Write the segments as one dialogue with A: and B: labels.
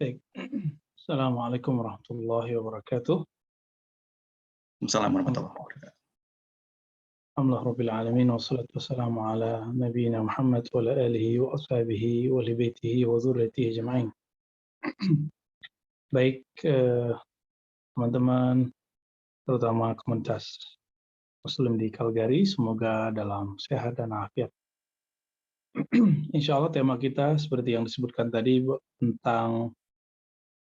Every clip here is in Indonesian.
A: Baik. Assalamualaikum warahmatullahi wabarakatuh.
B: Assalamualaikum warahmatullahi wabarakatuh.
A: Alhamdulillah rabbil alamin wassalatu wassalamu ala nabiyyina Muhammad wa ala alihi wa ashabihi wa li baitihi wa dzurriyyatihi ajma'in. Baik, teman-teman, terutama komunitas muslim di Calgary, semoga dalam sehat dan afiat. Insya Allah tema kita seperti yang disebutkan tadi tentang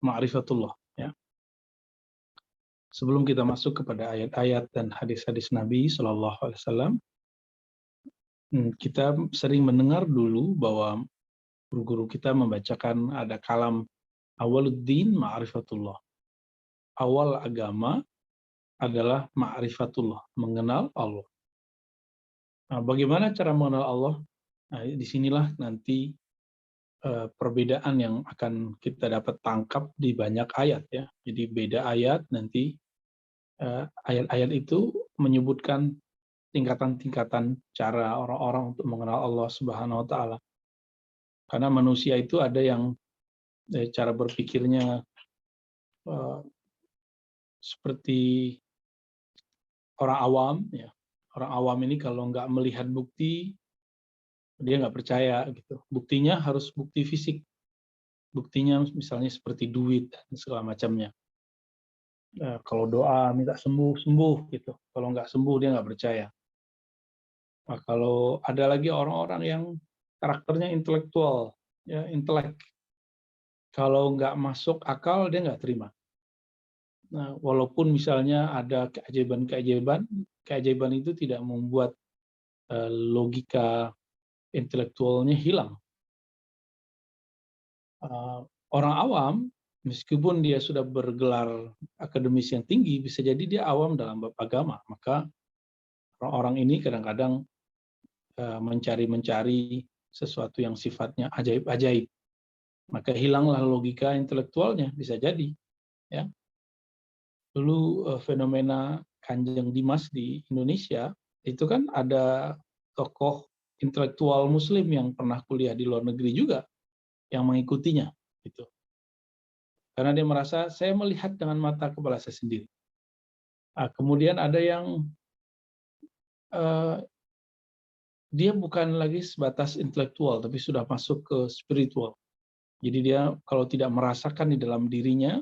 A: ma'rifatullah, ya. Sebelum kita masuk kepada ayat-ayat dan hadis-hadis Nabi Shallallahu Alaihi Wasallam, kita sering mendengar dulu bahwa guru-guru kita membacakan ada kalam awaluddin ma'rifatullah. Awal agama adalah ma'rifatullah, mengenal Allah. Nah, bagaimana cara mengenal Allah? Nah, disinilah nanti perbedaan yang akan kita dapat tangkap di banyak ayat, ya. Jadi beda ayat nanti ayat-ayat itu menyebutkan tingkatan-tingkatan cara orang-orang untuk mengenal Allah Subhanahu wa taala. Karena manusia itu ada yang cara berpikirnya seperti orang awam, ya. Orang awam ini kalau nggak melihat bukti, dia nggak percaya gitu. Buktinya harus bukti fisik. Buktinya misalnya seperti duit dan segala macamnya. Kalau doa minta sembuh gitu. Kalau nggak sembuh dia nggak percaya. Nah, kalau ada lagi orang-orang yang karakternya intelektual, ya, intelek. Kalau nggak masuk akal dia nggak terima. Nah, walaupun misalnya ada keajaiban itu tidak membuat logika intelektualnya hilang. Orang awam, meskipun dia sudah bergelar akademis yang tinggi, bisa jadi dia awam dalam bab agama. Maka orang-orang ini kadang-kadang mencari sesuatu yang sifatnya ajaib-ajaib. Maka hilanglah logika intelektualnya, bisa jadi. Ya. Dulu fenomena Kanjeng Dimas di Indonesia, itu kan ada tokoh intelektual muslim yang pernah kuliah di luar negeri juga yang mengikutinya gitu. Karena dia merasa saya melihat dengan mata kepala saya sendiri. Nah, kemudian ada yang dia bukan lagi sebatas intelektual tapi sudah masuk ke spiritual. Jadi dia kalau tidak merasakan di dalam dirinya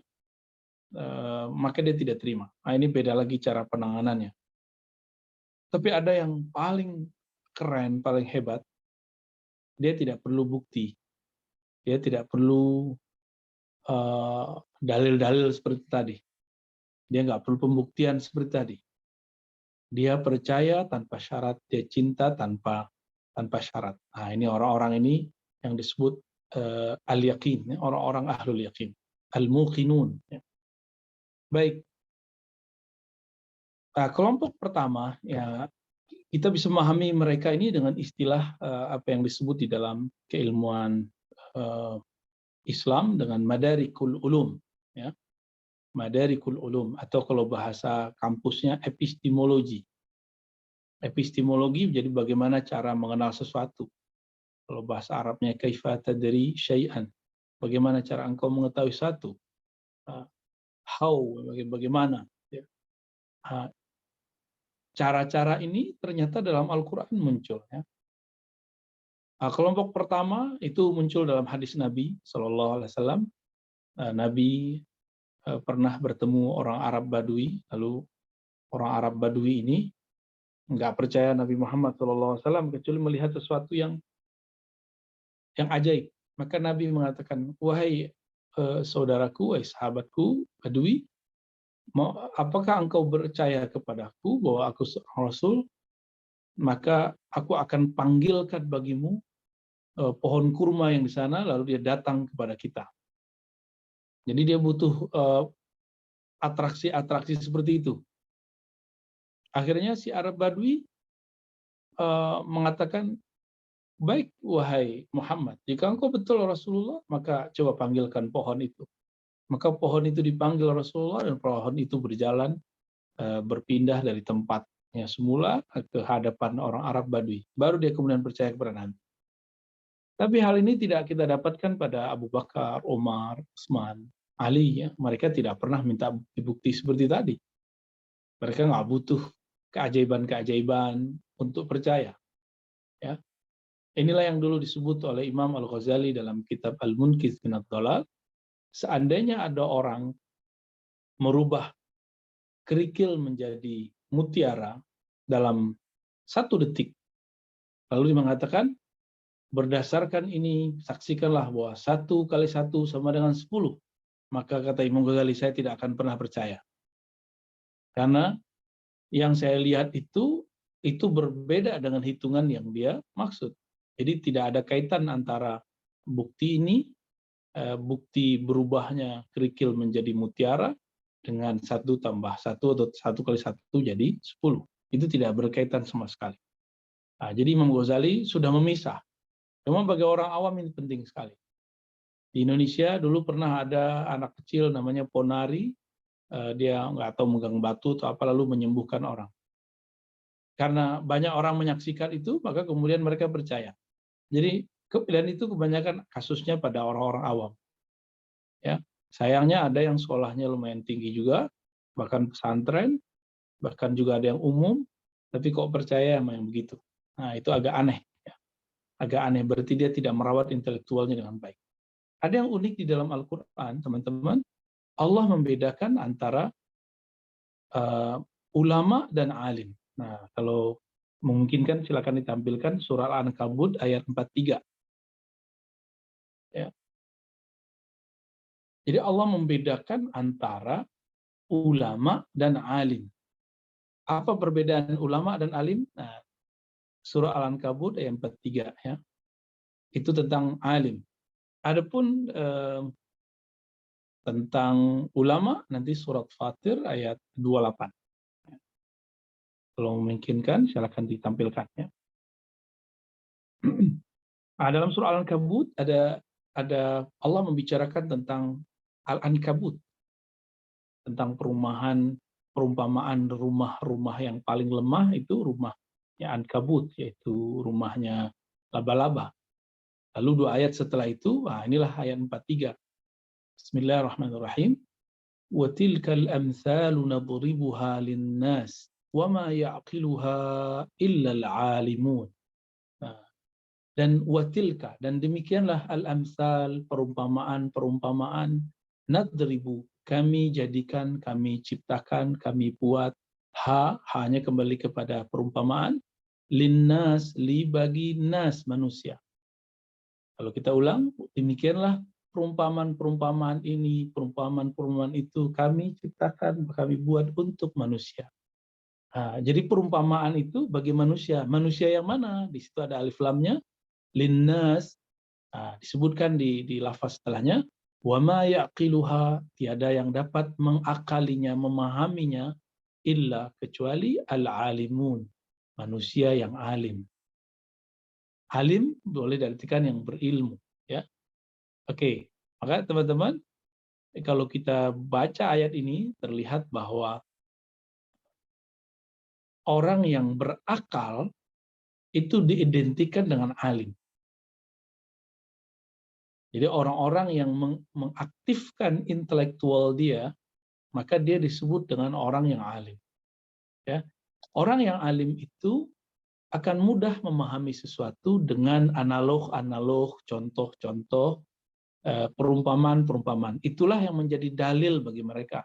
A: maka dia tidak terima. Nah, ini beda lagi cara penanganannya. Tapi ada yang paling keren, paling hebat, dia tidak perlu bukti. Dia tidak perlu dalil-dalil seperti tadi. Dia nggak perlu pembuktian seperti tadi. Dia percaya tanpa syarat, dia cinta tanpa syarat. Nah, ini orang-orang ini yang disebut al-yaqin, orang-orang ahlul yaqin, al-muqinun. Baik. Nah, kelompok pertama, ya, kita bisa memahami mereka ini dengan istilah apa yang disebut di dalam keilmuan Islam dengan madarikul ulum, ya. Madarikul ulum, atau kalau bahasa kampusnya epistemologi. Epistemologi jadi bagaimana cara mengenal sesuatu. Kalau bahasa Arabnya kaifa tadri syai'an, bagaimana cara engkau mengetahui satu. How, bagaimana. Ya. Cara-cara ini ternyata dalam Al-Quran muncul. Ya. Kelompok pertama itu muncul dalam hadis Nabi Sallallahu Alaihi Wasallam. Nabi pernah bertemu orang Arab Badui, lalu orang Arab Badui ini nggak percaya Nabi Muhammad SAW kecuali melihat sesuatu yang ajaib. Maka Nabi mengatakan, wahai saudaraku, wahai sahabatku Badui, apakah engkau percaya kepadaku bahwa aku seorang Rasul? Maka aku akan panggilkan bagimu pohon kurma yang di sana, lalu dia datang kepada kita. Jadi dia butuh atraksi-atraksi seperti itu. Akhirnya si Arab Badui mengatakan, baik wahai Muhammad, jika engkau betul Rasulullah, maka coba panggilkan pohon itu. Maka pohon itu dipanggil Rasulullah dan pohon itu berjalan berpindah dari tempatnya semula ke hadapan orang Arab Badui. Baru dia kemudian percaya kepada Nabi. Tapi hal ini tidak kita dapatkan pada Abu Bakar, Umar, Utsman, Ali. Ya. Mereka tidak pernah minta bukti-bukti seperti tadi. Mereka nggak butuh keajaiban-keajaiban untuk percaya. Ya. Inilah yang dulu disebut oleh Imam Al-Ghazali dalam kitab Al-Munqidh min ad-Dhalal. Seandainya ada orang merubah kerikil menjadi mutiara dalam 1 detik, lalu dia mengatakan, berdasarkan ini, saksikanlah bahwa 1 kali 1 sama dengan 10. Maka kata Imam Ghazali, saya tidak akan pernah percaya. Karena yang saya lihat itu berbeda dengan hitungan yang dia maksud. Jadi tidak ada kaitan antara bukti ini, bukti berubahnya kerikil menjadi mutiara, dengan 1 tambah 1 atau 1 kali 1 jadi 10. Itu tidak berkaitan sama sekali. Nah, jadi Imam Ghazali sudah memisah. Memang bagi orang awam ini penting sekali. Di Indonesia dulu pernah ada anak kecil namanya Ponari, dia nggak tahu megang batu atau apa lalu menyembuhkan orang. Karena banyak orang menyaksikan itu, maka kemudian mereka percaya. Jadi dan itu kebanyakan kasusnya pada orang-orang awam. Ya, sayangnya ada yang sekolahnya lumayan tinggi juga, bahkan pesantren, bahkan juga ada yang umum, tapi kok percaya sama yang begitu. Nah, itu agak aneh. Agak aneh, berarti dia tidak merawat intelektualnya dengan baik. Ada yang unik di dalam Al-Quran, teman-teman. Allah membedakan antara ulama dan alim. Nah, kalau memungkinkan silakan ditampilkan surah Al-Ankabut ayat 43. Ya. Jadi Allah membedakan antara ulama dan alim. Apa perbedaan ulama dan alim? Nah, surah Al-Ankabut ayat 43 ya. Itu tentang alim. Adapun tentang ulama nanti surat Fatir ayat 28. Kalau memungkinkan silakan ditampilkan ya. Nah, dalam surah Al-Ankabut ada Allah membicarakan tentang Al-Ankabut, tentang perumpamaan rumah-rumah yang paling lemah itu rumahnya Ankabut, yaitu rumahnya laba-laba. Lalu 2 ayat setelah itu, inilah ayat 43. Bismillahirrahmanirrahim. Wa tilkal amsalu nadribuha linnas wa ma ya'qiluha illa al-alimun. Dan watilka, dan demikianlah al-amsal, perumpamaan nadribu, kami jadikan, kami ciptakan, kami buat, hanya kembali kepada perumpamaan, linnas, li bagi nas, manusia. Kalau kita ulang, demikianlah perumpamaan ini, perumpamaan itu kami ciptakan, kami buat untuk manusia. Jadi perumpamaan itu bagi manusia. Manusia yang mana? Di situ ada alif lamnya, linnas, disebutkan di lafaz setelahnya, wa ma yaqiluha, tiada yang dapat mengakalinya, memahaminya, illa, kecuali al-alimun, manusia yang alim. Alim boleh diartikan yang berilmu, ya. Oke, maka teman-teman, kalau kita baca ayat ini terlihat bahwa orang yang berakal itu diidentikan dengan alim. Jadi orang-orang yang mengaktifkan intelektual dia, maka dia disebut dengan orang yang alim. Ya. Orang yang alim itu akan mudah memahami sesuatu dengan analog, contoh-contoh, perumpamaan. Itulah yang menjadi dalil bagi mereka.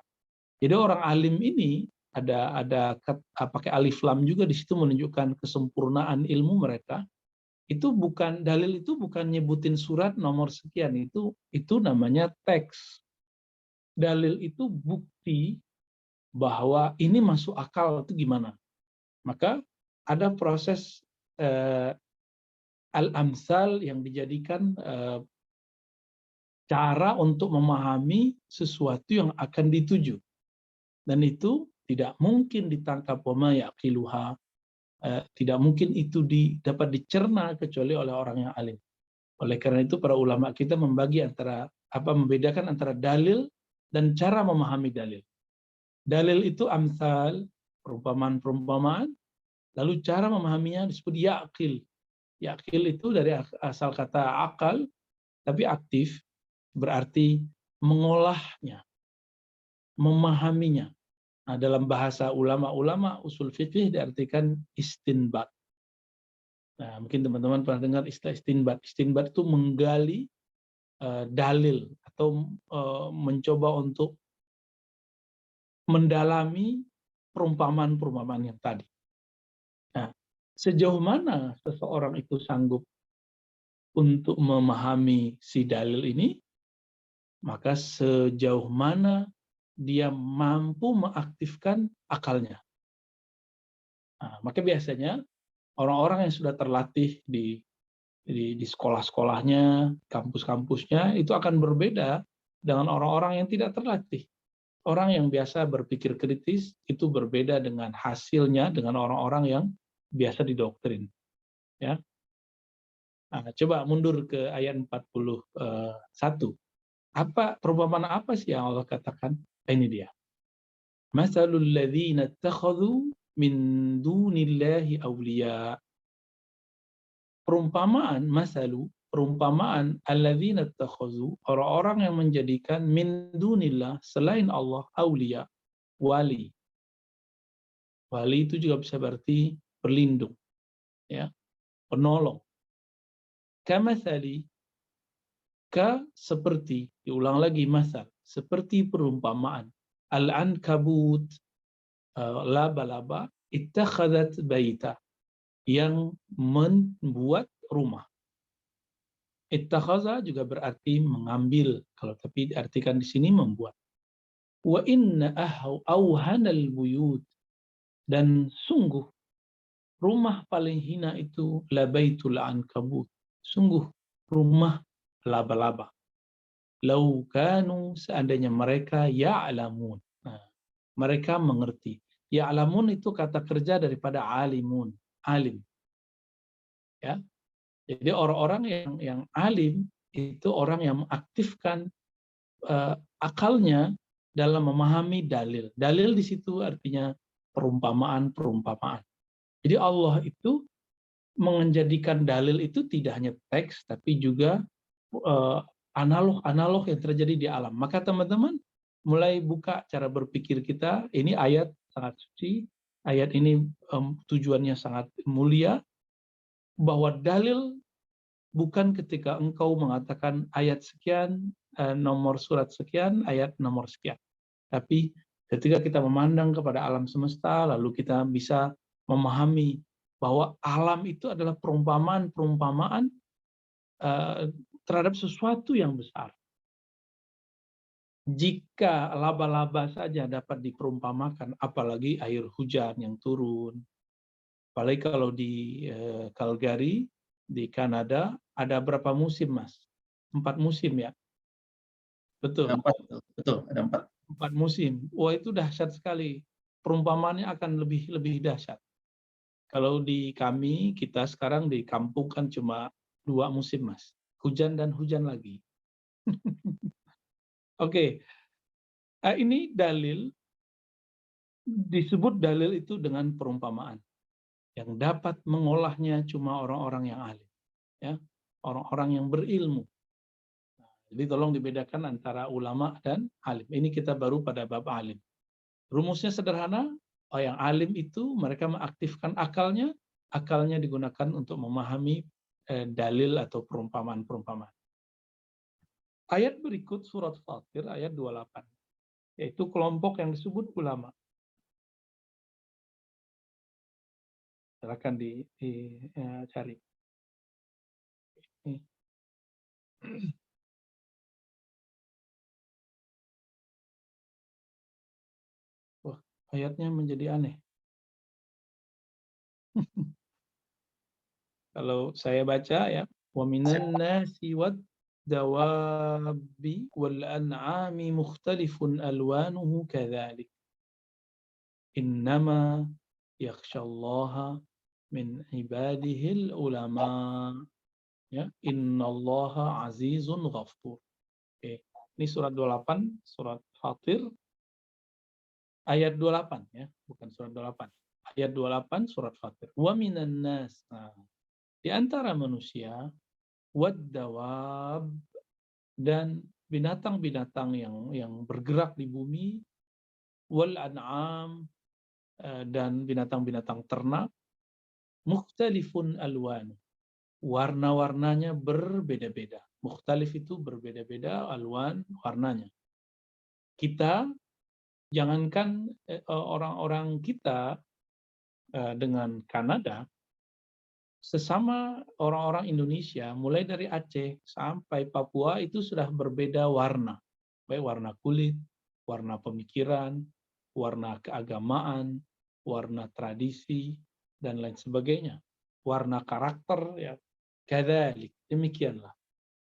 A: Jadi orang alim ini ada pakai alif lam juga di situ menunjukkan kesempurnaan ilmu mereka. Itu bukan dalil, itu bukan nyebutin surat nomor sekian, itu namanya teks. Dalil itu bukti bahwa ini masuk akal itu gimana. Maka ada proses al-amsal yang dijadikan cara untuk memahami sesuatu yang akan dituju. Dan itu tidak mungkin ditangkap wa ma yaqiluha, tidak mungkin itu dapat dicerna kecuali oleh orang yang alim. Oleh karena itu para ulama kita membedakan antara dalil dan cara memahami dalil. Dalil itu amsal, perumpamaan, lalu cara memahaminya disebut yaqil. Yakil itu dari asal kata akal, tapi aktif, berarti mengolahnya, memahaminya. Nah, dalam bahasa ulama-ulama usul fikih diartikan istinbat. Nah, mungkin teman-teman pernah dengar istilah istinbat. Istinbat itu menggali dalil atau mencoba untuk mendalami perumpamaan-perumpamaan yang tadi. Nah, sejauh mana seseorang itu sanggup untuk memahami si dalil ini, maka sejauh mana dia mampu mengaktifkan akalnya. Nah, maka biasanya orang-orang yang sudah terlatih di sekolah-sekolahnya, kampus-kampusnya, itu akan berbeda dengan orang-orang yang tidak terlatih. Orang yang biasa berpikir kritis itu berbeda dengan hasilnya dengan orang-orang yang biasa didoktrin. Ya. Nah, coba mundur ke ayat 41. Perumpamaan apa sih yang Allah katakan? Ini dia. Masalul ladzina ittakhadhu min dunillahi awliya. Perumpamaan alladzina ittakhadhu, orang-orang yang menjadikan min dunillah, selain Allah, auliya, wali. Wali itu juga bisa berarti pelindung, ya, penolong. Kamathali, seperti, diulang lagi masal, seperti perumpamaan. Al-ankabut, laba-laba, ittakhadat baita, yang membuat rumah. Ittakhaza juga berarti mengambil, kalau tapi diartikan di sini membuat. Wa inna auhanal buyut, dan sungguh rumah paling hina itu labaitul ankabut, sungguh rumah laba-laba. Lau kanu, seandainya mereka ya'lamun. Nah, mereka mengerti. Ya'lamun itu kata kerja daripada alimun, alim. Ya. Jadi orang-orang yang alim itu orang yang mengaktifkan akalnya dalam memahami dalil. Dalil di situ artinya perumpamaan-perumpamaan. Jadi Allah itu menjadikan dalil itu tidak hanya teks, tapi juga analog-analog yang terjadi di alam. Maka teman-teman mulai buka cara berpikir kita. Ini ayat sangat suci. Ayat ini tujuannya sangat mulia. Bahwa dalil bukan ketika engkau mengatakan ayat sekian, nomor surat sekian, ayat nomor sekian. Tapi ketika kita memandang kepada alam semesta, lalu kita bisa memahami bahwa alam itu adalah perumpamaan-perumpamaan terhadap sesuatu yang besar. Jika laba-laba saja dapat diperumpamakan, apalagi air hujan yang turun. Apalagi kalau di Calgary, di Kanada, ada berapa musim, Mas? 4 musim ya? Betul.
B: Betul, ada 4.
A: 4 musim. Wah, itu dahsyat sekali. Perumpamaannya akan lebih dahsyat. Kalau di kami, kita sekarang di kampung kan cuma 2 musim, Mas. Hujan dan hujan lagi. Oke. Ini dalil, disebut dalil itu dengan perumpamaan. Yang dapat mengolahnya cuma orang-orang yang alim, ya, orang-orang yang berilmu. Jadi tolong dibedakan antara ulama dan alim. Ini kita baru pada bab alim. Rumusnya sederhana, yang alim itu mereka mengaktifkan akalnya, akalnya digunakan untuk memahami dalil atau perumpamaan-perumpamaan. Ayat berikut surat Fatir ayat 28, yaitu kelompok yang disebut ulama. Silakan dicari. Wah, ayatnya menjadi aneh. Kalau saya baca ya, wa minan nasi wad dawabi wal an'ami mukhtalifun alwanuhu kadzalik. Innama yakhshallaha min ibadihil ulama. Ya, innallaha azizun ghafur. Oke, ini surat 28, surat Fatir ayat 28 ya, bukan surat 28. Ayat 28 surat Fatir. Wa minan nas. Nah, di antara manusia, wad-dawab, dan binatang-binatang yang bergerak di bumi, wal an'am, dan binatang-binatang ternak, mukhtalifun alwan, warna-warnanya berbeda-beda. Mukhtalif itu berbeda-beda, alwan warnanya. Kita jangankan orang-orang kita dengan Kanada, sesama orang-orang Indonesia, mulai dari Aceh sampai Papua itu sudah berbeda warna. Baik warna kulit, warna pemikiran, warna keagamaan, warna tradisi, dan lain sebagainya. Warna karakter, ya. Kadzalik, demikianlah.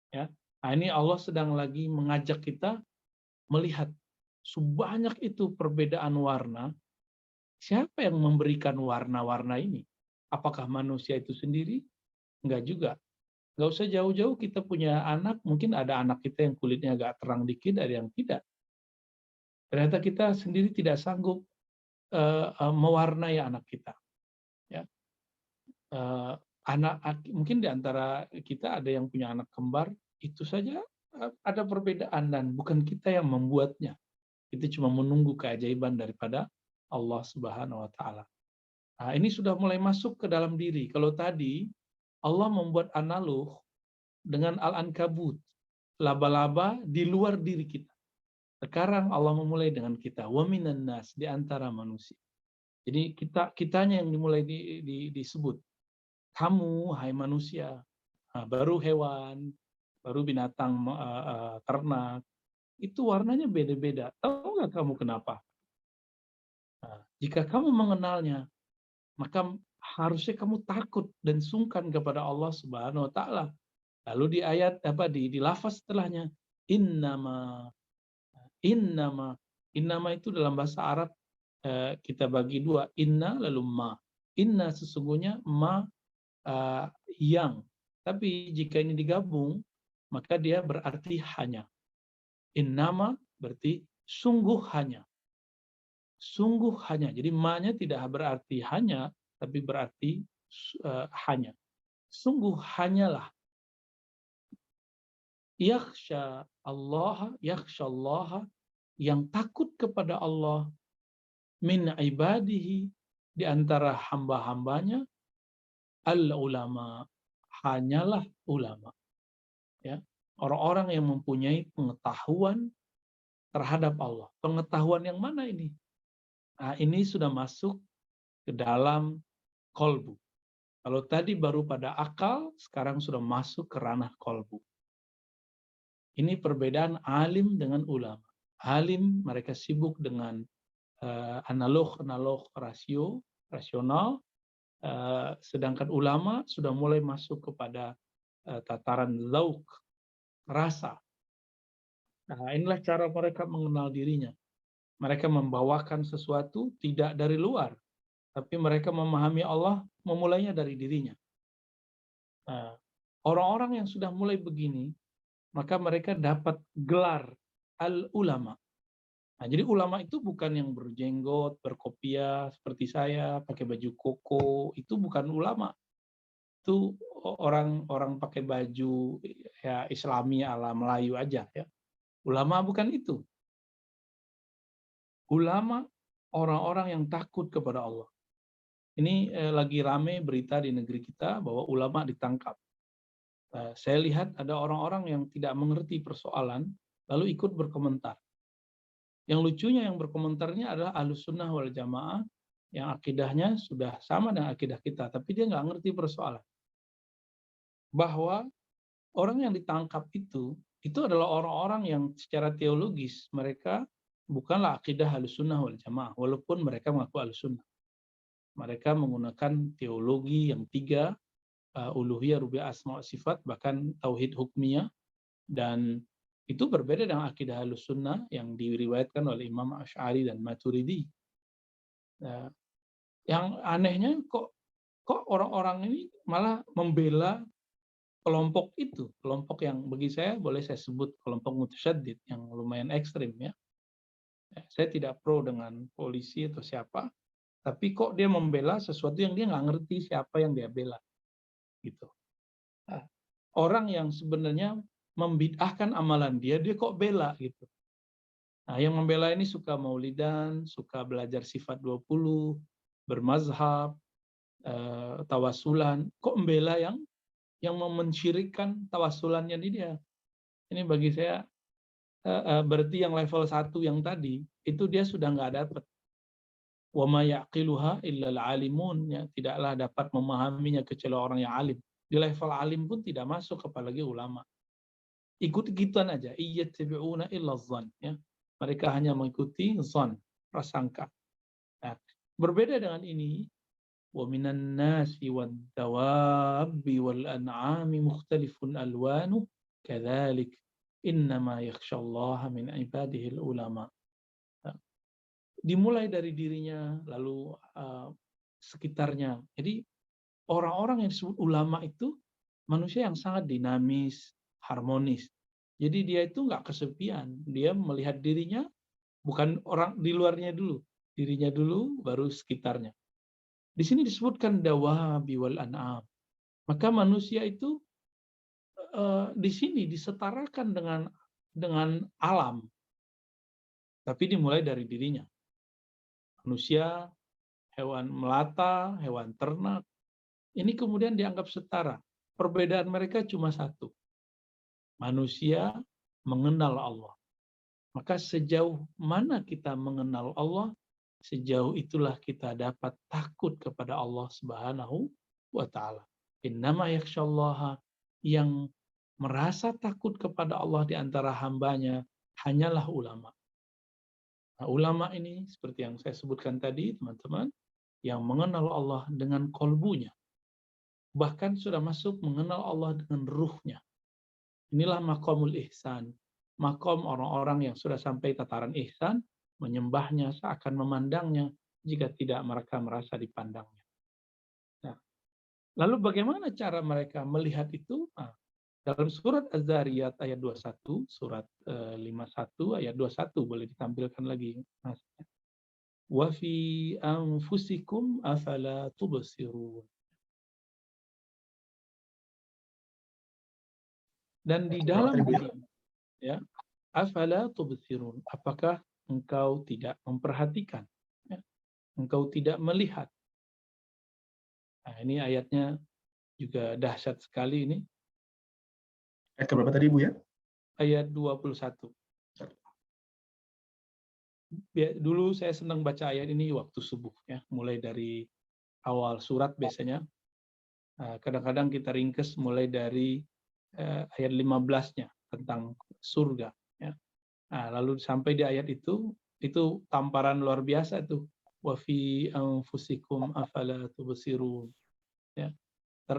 A: Ya. Nah, ini Allah sedang lagi mengajak kita melihat sebanyak itu perbedaan warna. Siapa yang memberikan warna-warna ini? Apakah manusia itu sendiri? Enggak juga. Nggak usah jauh-jauh, kita punya anak, mungkin ada anak kita yang kulitnya agak terang dikit, ada yang tidak. Ternyata kita sendiri tidak sanggup mewarnai anak kita. Ya. Mungkin di antara kita ada yang punya anak kembar, itu saja ada perbedaan dan bukan kita yang membuatnya. Itu cuma menunggu keajaiban daripada Allah Subhanahu wa taala. Nah, ini sudah mulai masuk ke dalam diri. Kalau tadi Allah membuat analog dengan Al-Ankabut, laba-laba di luar diri kita. Sekarang Allah memulai dengan kita, wa minan nas, di antara manusia. Jadi kitanya yang dimulai disebut. Kamu, hai manusia, baru hewan, baru binatang ternak, itu warnanya beda-beda. Tahu nggak kamu kenapa? Nah, jika kamu mengenalnya, maka harusnya kamu takut dan sungkan kepada Allah Subhanahu wa taala. Lalu di ayat di lafaz setelahnya, innama, innama, innama itu dalam bahasa Arab kita bagi dua, inna lalu ma. Inna sesungguhnya, ma yang. Tapi jika ini digabung, maka dia berarti hanya. Innama berarti sungguh hanya. Sungguh hanya. Jadi ma-nya tidak berarti hanya, tapi berarti hanya. Sungguh hanyalah. Yakhsha Allah, yang takut kepada Allah, min ibadihi, di antara hamba-hambanya, al-ulama, hanyalah ulama. Ya. Orang-orang yang mempunyai pengetahuan terhadap Allah. Pengetahuan yang mana ini? Nah, ini sudah masuk ke dalam kolbu. Kalau tadi baru pada akal, sekarang sudah masuk ke ranah kolbu. Ini perbedaan alim dengan ulama. Alim mereka sibuk dengan analog rasional, sedangkan ulama sudah mulai masuk kepada tataran lauk, rasa. Nah, inilah cara mereka mengenal dirinya. Mereka membawakan sesuatu tidak dari luar, tapi mereka memahami Allah memulainya dari dirinya. Nah, orang-orang yang sudah mulai begini, maka mereka dapat gelar al-ulama. Nah, jadi ulama itu bukan yang berjenggot, berkopiah seperti saya, pakai baju koko, itu bukan ulama. Itu orang pakai baju ya Islami ala Melayu aja ya. Ulama bukan itu. Ulama orang-orang yang takut kepada Allah. Ini lagi rame berita di negeri kita bahwa ulama ditangkap. Saya lihat ada orang-orang yang tidak mengerti persoalan lalu ikut berkomentar. Yang lucunya yang berkomentarnya adalah Ahlus Sunnah wal Jamaah yang akidahnya sudah sama dengan akidah kita, tapi dia nggak ngerti persoalan. Bahwa orang yang ditangkap itu adalah orang-orang yang secara teologis mereka bukanlah akidah Ahlus Sunnah wal Jamaah, walaupun mereka mengaku Ahlus Sunnah. Mereka menggunakan teologi yang tiga, uluhiyah, rububiyah, asma wa sifat, bahkan tauhid hukmiyah, dan itu berbeda dengan akidah Ahlus Sunnah yang diriwayatkan oleh Imam Asy'ari dan Maturidi. Yang anehnya kok orang-orang ini malah membela kelompok itu, kelompok yang bagi saya boleh saya sebut kelompok mutasyaddid yang lumayan ekstrim ya. Saya tidak pro dengan polisi atau siapa, tapi kok dia membela sesuatu yang dia nggak ngerti siapa yang dia bela. gitu. Nah, orang yang sebenarnya membid'ahkan amalan dia kok bela gitu. Nah, yang membela ini suka maulidan, suka belajar sifat 20, bermazhab, tawasulan, kok membela yang mensyirikkan tawasulannya di dia. Ini bagi saya berarti yang level 1 yang tadi itu dia sudah nggak dapat. Wa ma yaqiluha illal alimun, ya, tidaklah dapat memahaminya kecuali orang yang alim. Di level alim pun tidak masuk, apalagi ulama. Ikut-ikutan aja, iyattabi'una illa dzan, ya. Mereka hanya mengikuti dzan, prasangka. Nah, berbeda dengan ini, wa minan nasi wad dawabi wal an'ami mukhtalifun alwanu kadzalik innama yakhsyallaha min ibadihi ulama. Dimulai dari dirinya, lalu sekitarnya. Jadi orang-orang yang disebut ulama itu manusia yang sangat dinamis, harmonis. Jadi dia itu nggak kesepian. Dia melihat dirinya, bukan orang di luarnya dulu. Dirinya dulu, baru sekitarnya. Di sini disebutkan dawabi wal an'am. Maka manusia itu di sini disetarakan dengan alam. Tapi dimulai dari dirinya. Manusia, hewan melata, hewan ternak, ini kemudian dianggap setara. Perbedaan mereka cuma satu. Manusia mengenal Allah. Maka sejauh mana kita mengenal Allah, sejauh itulah kita dapat takut kepada Allah Subhanahu wa Ta'ala. Innama yakhsyallaha, yang merasa takut kepada Allah di antara hambanya hanyalah ulama. Nah, ulama ini seperti yang saya sebutkan tadi, teman-teman, yang mengenal Allah dengan kolbunya. Bahkan sudah masuk mengenal Allah dengan ruhnya. Inilah maqamul ihsan. Maqam orang-orang yang sudah sampai tataran ihsan, menyembahnya seakan memandangnya, jika tidak mereka merasa dipandangnya. Nah, lalu bagaimana cara mereka melihat itu? Nah, dalam surat Az-Zariyat ayat 21, surat 51 ayat 21 boleh ditampilkan lagi, Mas. Wa fi anfusikum afala tubsirun. Dan di dalam diri, ya, afala tubsirun, apakah engkau tidak memperhatikan, ya? Engkau tidak melihat. Nah, ini ayatnya juga dahsyat sekali ini.
B: Ayat keberapa tadi, Bu, ya?
A: Ayat 21. Dulu saya senang baca ayat ini waktu subuh, ya, mulai dari awal surat biasanya. Kadang-kadang kita ringkes mulai dari ayat 15-nya tentang surga, ya. Nah, lalu sampai di ayat itu tamparan luar biasa tuh. Wa fi anfusikum afala tubsirun. Ya.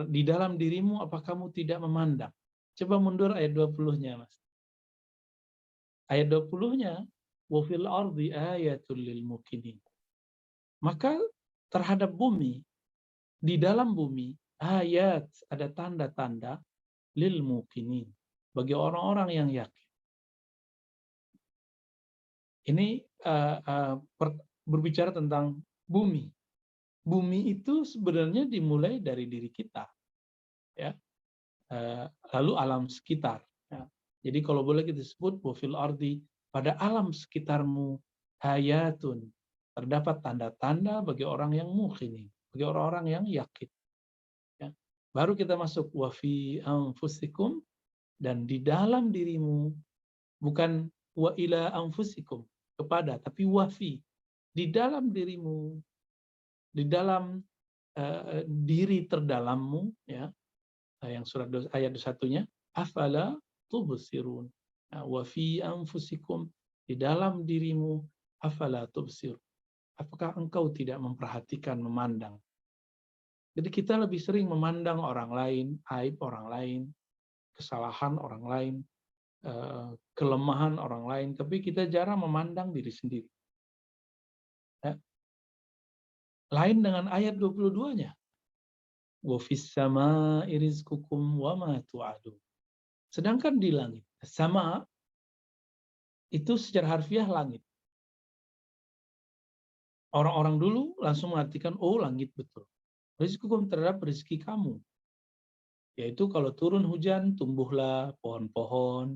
A: Di dalam dirimu apa kamu tidak memandang? Coba mundur ayat 20-nya, Mas. Ayat 20-nya, wa fil ardi ayatul lil mukminin. Maka terhadap bumi, di dalam bumi, ayat, ada tanda-tanda lil mukminin, bagi orang-orang yang yakin. Ini berbicara tentang bumi. Bumi itu sebenarnya dimulai dari diri kita, ya. Lalu alam sekitar. Ya. Jadi kalau boleh kita sebut wafil ardi, pada alam sekitarmu hayatun, terdapat tanda-tanda bagi orang yang muqinin, bagi orang-orang yang yakin. Ya. Baru kita masuk wafi anfusikum, dan di dalam dirimu, bukan wa ila anfusikum, kepada, tapi wafi, di dalam dirimu, di dalam diri terdalammu, ya, yang surat ayat 1-nya, afala tubsirun. Wa fi anfusikum, di dalam dirimu, afala tubsir. Apakah engkau tidak memperhatikan, memandang? Jadi kita lebih sering memandang orang lain, aib orang lain, kesalahan orang lain, kelemahan orang lain, tapi kita jarang memandang diri sendiri. Ya. Lain dengan ayat 22-nya. Wa fis samaa'i rizqukum wa ma tu'adun. Sedangkan di langit, sama itu secara harfiah langit. Orang-orang dulu langsung mengartikan, oh langit betul. Rizqukum terhadap rezeki kamu. Yaitu kalau turun hujan, tumbuhlah pohon-pohon,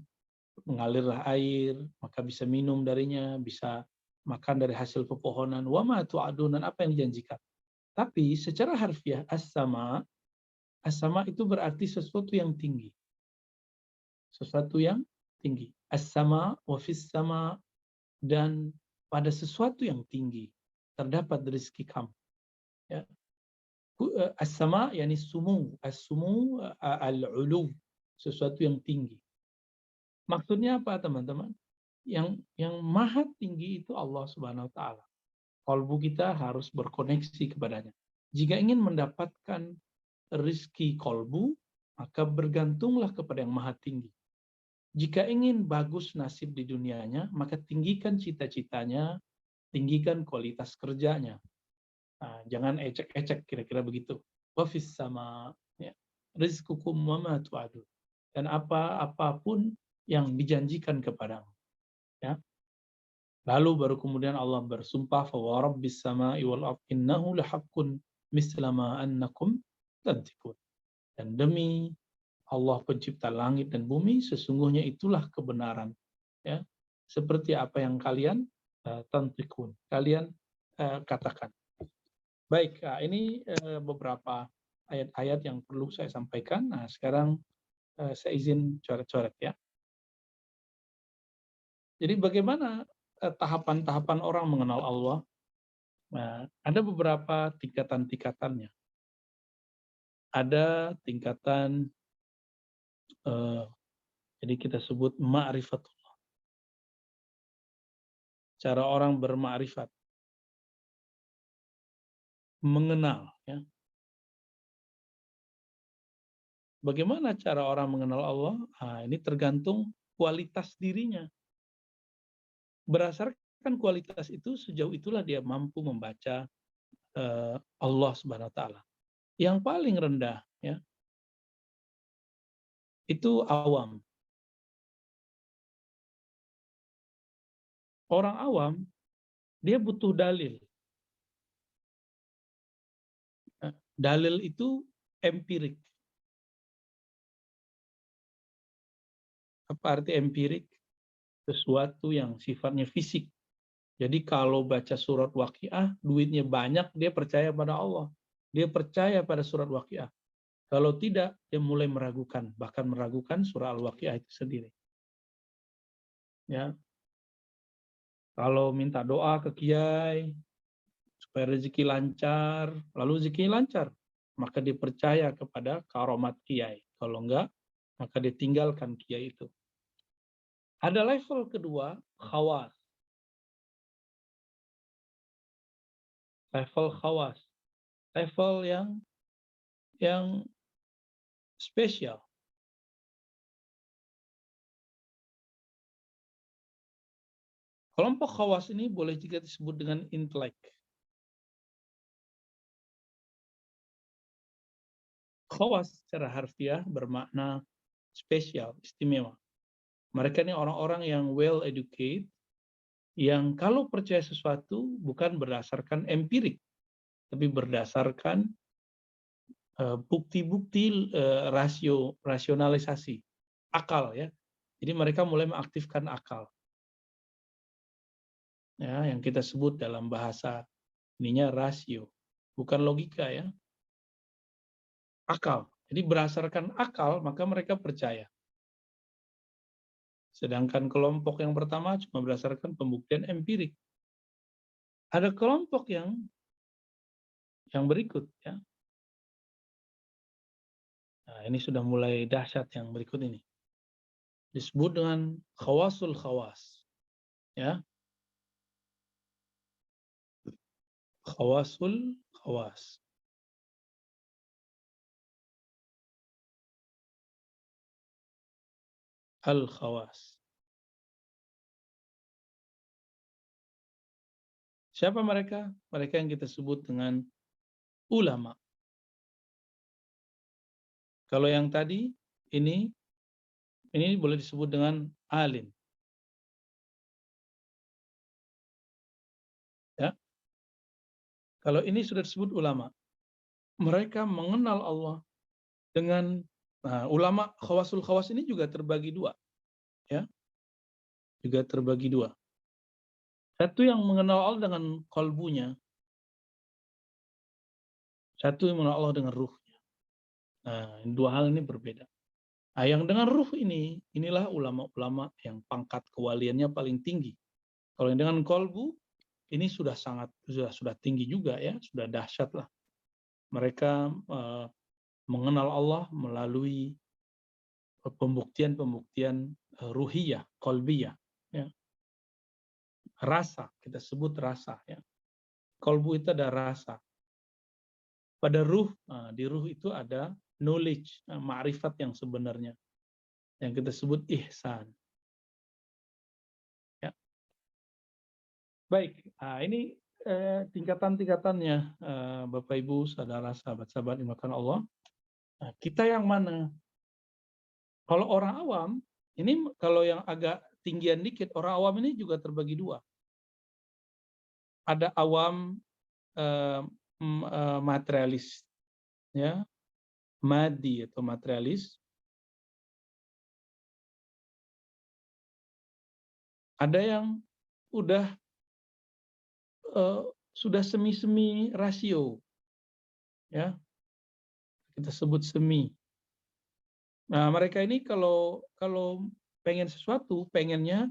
A: mengalirlah air, maka bisa minum darinya, bisa makan dari hasil pepohonan. Wa ma tu'adun, dan apa yang dijanjikan. Tapi secara harfiah as-sama itu berarti sesuatu yang tinggi. Sesuatu yang tinggi. As-sama wa fis sama, dan pada sesuatu yang tinggi terdapat rezeki kamu. Ya. As-sama yakni sumu, as-sumu al-ulu, sesuatu yang tinggi. Maksudnya apa, teman-teman? Yang maha tinggi itu Allah Subhanahu wa taala. Kalbu kita harus berkoneksi kepadanya. Jika ingin mendapatkan rizki kalbu, maka bergantunglah kepada yang maha tinggi. Jika ingin bagus nasib di dunianya, maka tinggikan cita-citanya, tinggikan kualitas kerjanya. Nah, jangan ecek-ecek, kira-kira begitu. Wafis sama, ya, rizqukum wa ma tu'adun. Dan apapun yang dijanjikan kepadamu. Ya. Lalu baru kemudian Allah bersumpah, fa wa rabbis samai wal ardh innahu lahaqqun misla ma annakum tantiqun. Dan demi Allah pencipta langit dan bumi, sesungguhnya itulah kebenaran. Ya. Seperti apa yang kalian tantiqun, kalian katakan. Baik, ini beberapa ayat-ayat yang perlu saya sampaikan. Nah, sekarang saya izin coret-coret ya. Jadi bagaimana tahapan-tahapan orang mengenal Allah? Nah, ada beberapa tingkatan-tingkatannya. Ada tingkatan, jadi kita sebut ma'rifatullah. Cara orang bermakrifat, mengenal. Ya. Bagaimana cara orang mengenal Allah? Nah, ini tergantung kualitas dirinya. Berdasarkan kualitas itu, sejauh itulah dia mampu membaca Allah Subhanahu wa taala. Yang paling rendah ya, itu awam. Orang awam dia butuh dalil. Dalil itu empirik. Apa arti empirik? Sesuatu yang sifatnya fisik. Jadi kalau baca surat Waqiah, duitnya banyak, dia percaya pada Allah. Dia percaya pada surat Waqiah. Kalau tidak, dia mulai meragukan, bahkan meragukan surah Al-Waqiah itu sendiri. Ya. Kalau minta doa ke kiai supaya rezeki lancar, lalu rezeki lancar, maka dia percaya kepada karomat kiai. Kalau enggak, maka dia tinggalkan kiai itu. Ada level kedua, khawas. Level khawas. Level yang spesial. Kelompok khawas ini boleh juga disebut dengan intelek. Khawas secara harfiah bermakna spesial, istimewa. Mereka ini orang-orang yang well educated, yang kalau percaya sesuatu bukan berdasarkan empirik, tapi berdasarkan bukti-bukti rasionalisasi, akal ya. Jadi mereka mulai mengaktifkan akal. Ya, yang kita sebut dalam bahasa ininya rasio, bukan logika ya. Akal. Jadi berdasarkan akal maka mereka percaya. Sedangkan kelompok yang pertama cuma berdasarkan pembuktian empirik. Ada kelompok yang berikut ya. Nah, ini sudah mulai dahsyat yang berikut ini. Disebut dengan khawasul khawas. Ya. Khawasul khawas. Al-khawas. Siapa mereka? Mereka yang kita sebut dengan ulama. Kalau yang tadi ini boleh disebut dengan alim. Ya. Kalau ini sudah disebut ulama. Mereka mengenal Allah dengan Nah, ulama khawasul khawas ini juga terbagi dua, ya, juga terbagi dua. Satu yang mengenal Allah dengan kolbunya, satu yang mengenal Allah dengan ruhnya. Nah, dua hal ini berbeda. Nah, yang dengan ruh ini, inilah ulama-ulama yang pangkat kewaliannya paling tinggi. Kalau yang dengan kolbu, ini sudah tinggi juga, ya, sudah dahsyat lah. Mereka mengenal Allah melalui pembuktian ruhiyah, kolbiyah, ya. Rasa, kita sebut rasa, ya. Kolbu itu ada rasa. Pada ruh, di ruh itu ada knowledge, ma'rifat yang sebenarnya, yang kita sebut ihsan. Ya. Baik, ini tingkatan-tingkatannya, Bapak Ibu, saudara, sahabat-sahabat dimakan Allah. Nah, kita yang mana? Kalau orang awam, ini kalau yang agak tinggian dikit, orang awam ini juga terbagi dua. Ada awam materialis, ya, madi atau materialis. Ada yang sudah semi-semi rasio, ya, kita sebut semi. Nah, mereka ini kalau pengen sesuatu, pengennya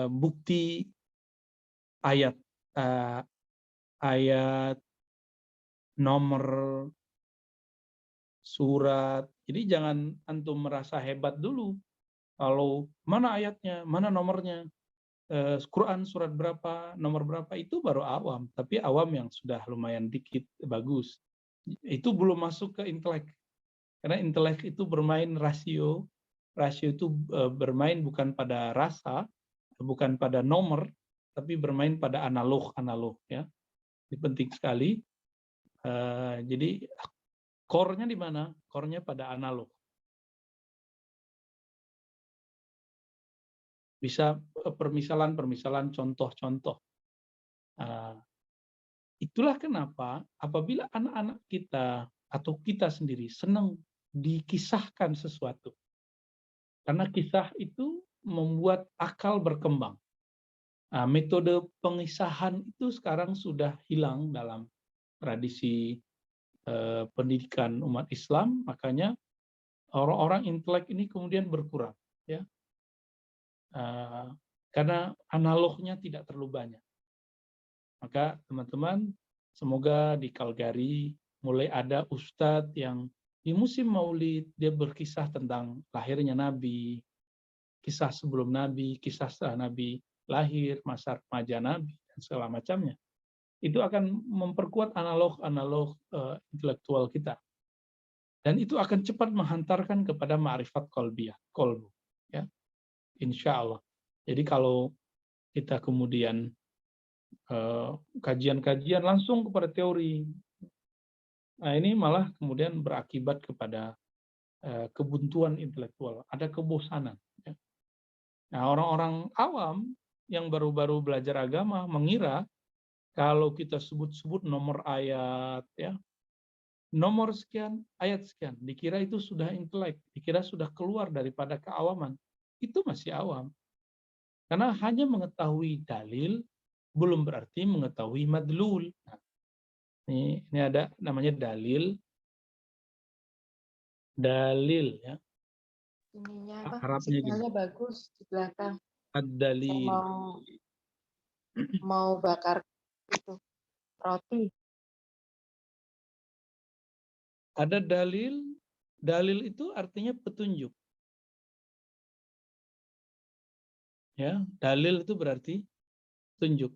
A: bukti ayat, ayat, nomor, surat. Jadi jangan antum merasa hebat dulu. Kalau mana ayatnya, mana nomornya, Quran surat berapa, nomor berapa, itu baru awam. Tapi awam yang sudah lumayan dikit, bagus. Itu belum masuk ke intelek. Karena intelek itu bermain rasio. Rasio itu bermain bukan pada rasa, bukan pada nomor, tapi bermain pada analog, ya. Ini penting sekali. Jadi core-nya di mana? Core-nya pada analog. Bisa permisalan, contoh-contoh. Itulah kenapa apabila anak-anak kita atau kita sendiri senang dikisahkan sesuatu. Karena kisah itu membuat akal berkembang. Nah, metode pengisahan itu sekarang sudah hilang dalam tradisi pendidikan umat Islam, makanya orang-orang intelek ini kemudian berkurang, ya. Karena analognya tidak terlalu banyak. Maka teman-teman, semoga di Calgary mulai ada ustadz yang di musim Maulid dia berkisah tentang lahirnya Nabi, kisah sebelum Nabi, kisah setelah Nabi lahir, masa remaja Nabi, dan segala macamnya. Itu akan memperkuat analog intelektual kita. Dan itu akan cepat menghantarkan kepada ma'rifat qalbiyah, kolbu. Ya. Insya Allah. Jadi kalau kita kemudian kajian-kajian langsung kepada teori, nah ini malah kemudian berakibat kepada kebuntuan intelektual, ada kebosanan. Ya. Nah, orang-orang awam yang baru-baru belajar agama mengira kalau kita sebut-sebut nomor ayat, ya, nomor sekian, ayat sekian, dikira itu sudah intelek, dikira sudah keluar daripada keawaman. Itu masih awam. Karena hanya mengetahui dalil belum berarti mengetahui madlul. Nah, ini ada namanya dalil, ya.
C: Ininya apa?
A: Arabnya gini.
C: Sinyalnya bagus di belakang. Saya
A: Ad-dalil.
C: mau bakar itu roti.
A: Ada dalil itu artinya petunjuk. Ya, dalil itu berarti petunjuk.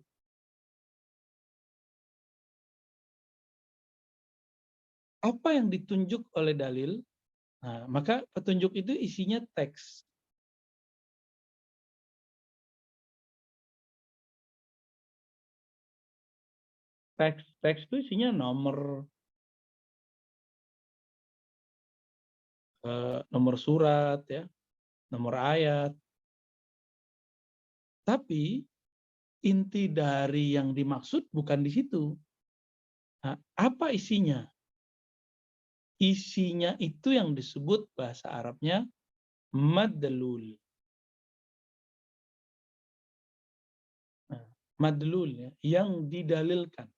A: Apa yang ditunjuk oleh dalil? Nah, maka petunjuk itu isinya teks. Teks itu isinya nomor surat, ya, nomor ayat. Tapi inti dari yang dimaksud bukan di situ. Nah, apa isinya? isinya itu yang disebut bahasa Arabnya madlul. Nah, madlul ya, yang didalilkan.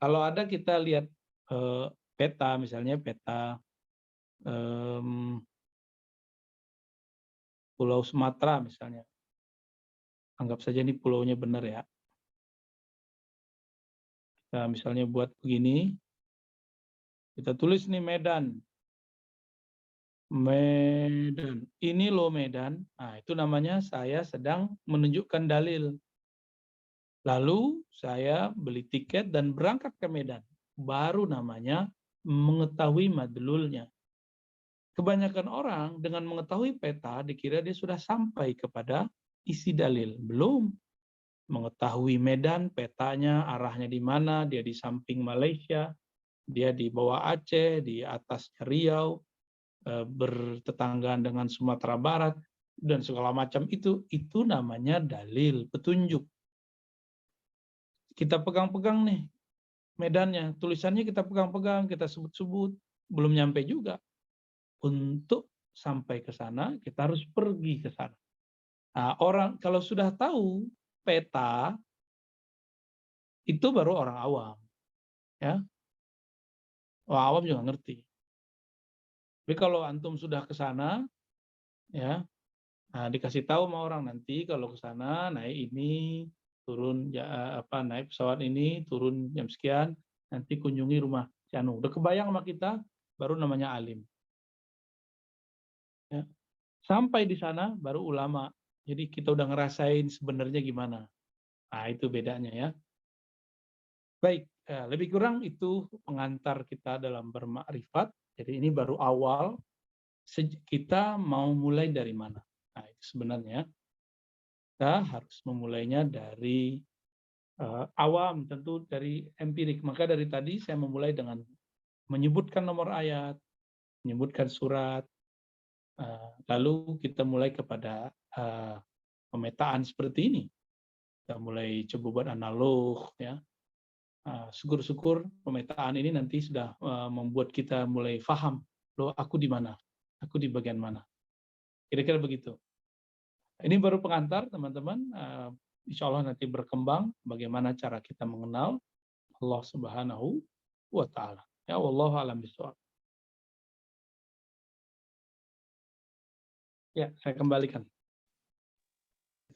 A: Kalau ada kita lihat peta, misalnya peta Pulau Sumatera misalnya. Anggap saja ini pulaunya benar ya. Nah, misalnya buat begini, kita tulis nih Medan. Medan. Ini loh Medan. Nah, itu namanya saya sedang menunjukkan dalil. Lalu saya beli tiket dan berangkat ke Medan. Baru namanya mengetahui madlulnya. Kebanyakan orang dengan mengetahui peta dikira dia sudah sampai kepada isi dalil. Belum. Mengetahui Medan, petanya, arahnya di mana, dia di samping Malaysia, dia di bawah Aceh, di atas Riau, bertetanggaan dengan Sumatera Barat, dan segala macam itu namanya dalil, petunjuk. Kita pegang-pegang nih medannya, tulisannya kita pegang-pegang, kita sebut-sebut, belum nyampe juga. Untuk sampai ke sana, kita harus pergi ke sana. Nah, orang kalau sudah tahu peta, itu baru orang awam. Ya, orang awam juga ngerti. Tapi kalau antum sudah ke sana, ya, nah dikasih tahu sama orang nanti kalau ke sana naik ini, turun ya naik pesawat ini, turun jam sekian, nanti kunjungi rumah si anu. Udah kebayang sama kita, baru namanya alim. Ya. Sampai di sana baru ulama. Jadi kita udah ngerasain sebenarnya gimana. Nah, itu bedanya ya. Baik, lebih kurang itu pengantar kita dalam bermakrifat. Jadi ini baru awal, kita mau mulai dari mana. Nah, itu sebenarnya kita harus memulainya dari awam, tentu dari empirik. Maka dari tadi saya memulai dengan menyebutkan nomor ayat, menyebutkan surat, lalu kita mulai kepada pemetaan seperti ini. Kita mulai coba buat analog, ya. Syukur-syukur pemetaan ini nanti sudah membuat kita mulai paham, loh aku di mana, aku di bagian mana. Kira-kira begitu. Ini baru pengantar, teman-teman. Insya Allah nanti berkembang bagaimana cara kita mengenal Allah Subhanahu wa Ta'ala. Ya, wallahu a'lam bishawab. Ya, saya kembalikan.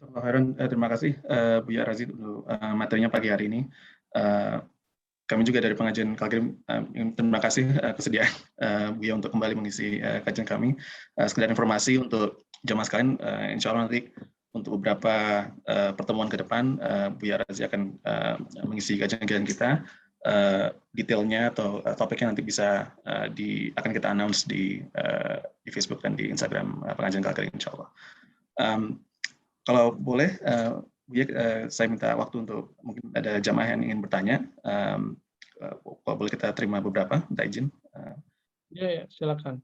B: Pak Heron, terima kasih Buya Razid untuk materinya pagi hari ini. Kami juga dari pengajian Kalkirim, terima kasih kesediaan Buya untuk kembali mengisi kajian kami. Sekedar informasi untuk jamaah sekalian, insya Allah nanti untuk beberapa pertemuan ke depan, Buya Razid akan mengisi kajian kita. Detailnya atau topiknya nanti bisa akan kita announce di Facebook dan di Instagram pengajian Kalkirim, insya Allah. Kalau boleh, Buya, saya minta waktu untuk mungkin ada jamaah yang ingin bertanya. Kalau boleh kita terima beberapa, minta izin.
A: Ya, silakan.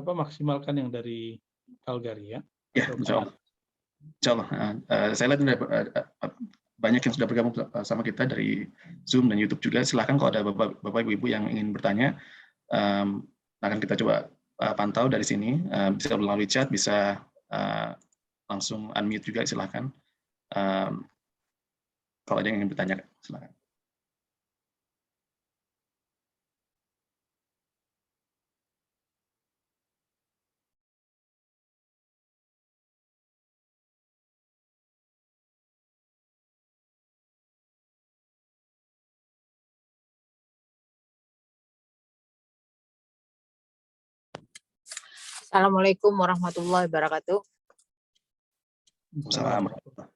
A: Maksimalkan yang dari Calgary ya.
B: Ya, insya Allah. Saya lihat banyak yang sudah bergabung sama kita dari Zoom dan YouTube juga. Silahkan kalau ada bapak ibu yang ingin bertanya, akan kita coba pantau dari sini. Bisa melalui chat, bisa langsung unmute juga, silahkan. Kalau ada yang ingin bertanya, silahkan.
D: Assalamualaikum warahmatullahi wabarakatuh.
B: Assalamualaikum.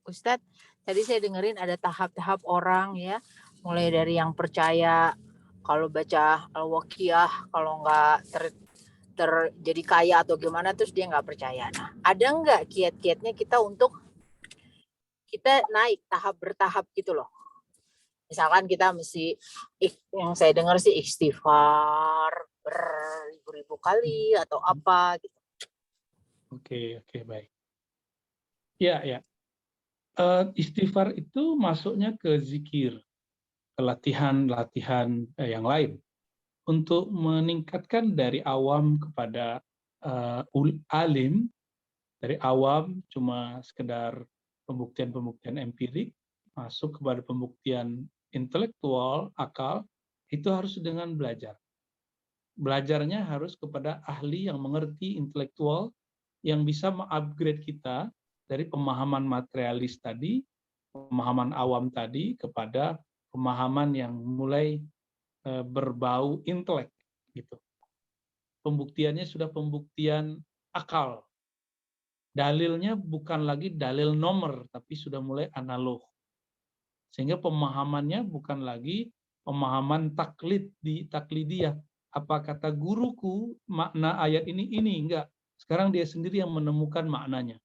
D: Ustadz, tadi saya dengerin ada tahap-tahap orang ya, mulai dari yang percaya kalau baca Al-Waqiah, kalau nggak jadi kaya atau gimana, terus dia nggak percaya. Nah, ada nggak kiat-kiatnya kita untuk kita naik tahap bertahap gitu loh? Misalkan kita mesti, yang saya dengar sih istighfar beribu-ribu kali atau apa gitu.
A: Oke, baik. Ya. Istighfar itu masuknya ke zikir. latihan yang lain untuk meningkatkan dari awam kepada alim, dari awam cuma sekedar pembuktian-pembuktian empirik, masuk kepada pembuktian intelektual, akal, itu harus dengan belajar. Belajarnya harus kepada ahli yang mengerti intelektual, yang bisa mengupgrade kita dari pemahaman materialis tadi, pemahaman awam tadi, kepada pemahaman yang mulai berbau intelek gitu. Pembuktiannya sudah pembuktian akal. Dalilnya bukan lagi dalil nomor, tapi sudah mulai analog. Sehingga pemahamannya bukan lagi pemahaman taklidiyah. Apa kata guruku, makna ayat ini, enggak. Sekarang dia sendiri yang menemukan maknanya.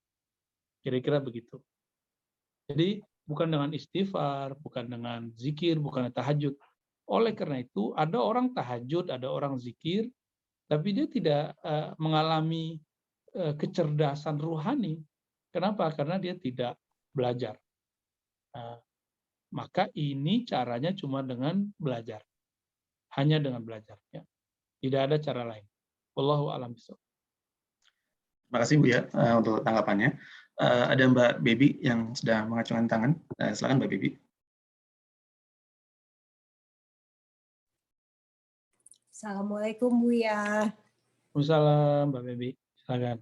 A: Kira-kira begitu. Jadi bukan dengan istighfar, bukan dengan zikir, bukan tahajud. Oleh karena itu, ada orang tahajud, ada orang zikir, tapi dia tidak mengalami kecerdasan ruhani. Kenapa? Karena dia tidak belajar. Maka ini caranya cuma dengan belajar. Hanya dengan belajar. Ya. Tidak ada cara lain. Wallahu a'lam bishawab.
B: Terima kasih Buya untuk tanggapannya. Ada Mbak Baby yang sudah mengacungkan tangan. Silakan Mbak Baby.
E: Assalamualaikum Buya.
A: Waalaikumsalam Mbak Baby. Silakan.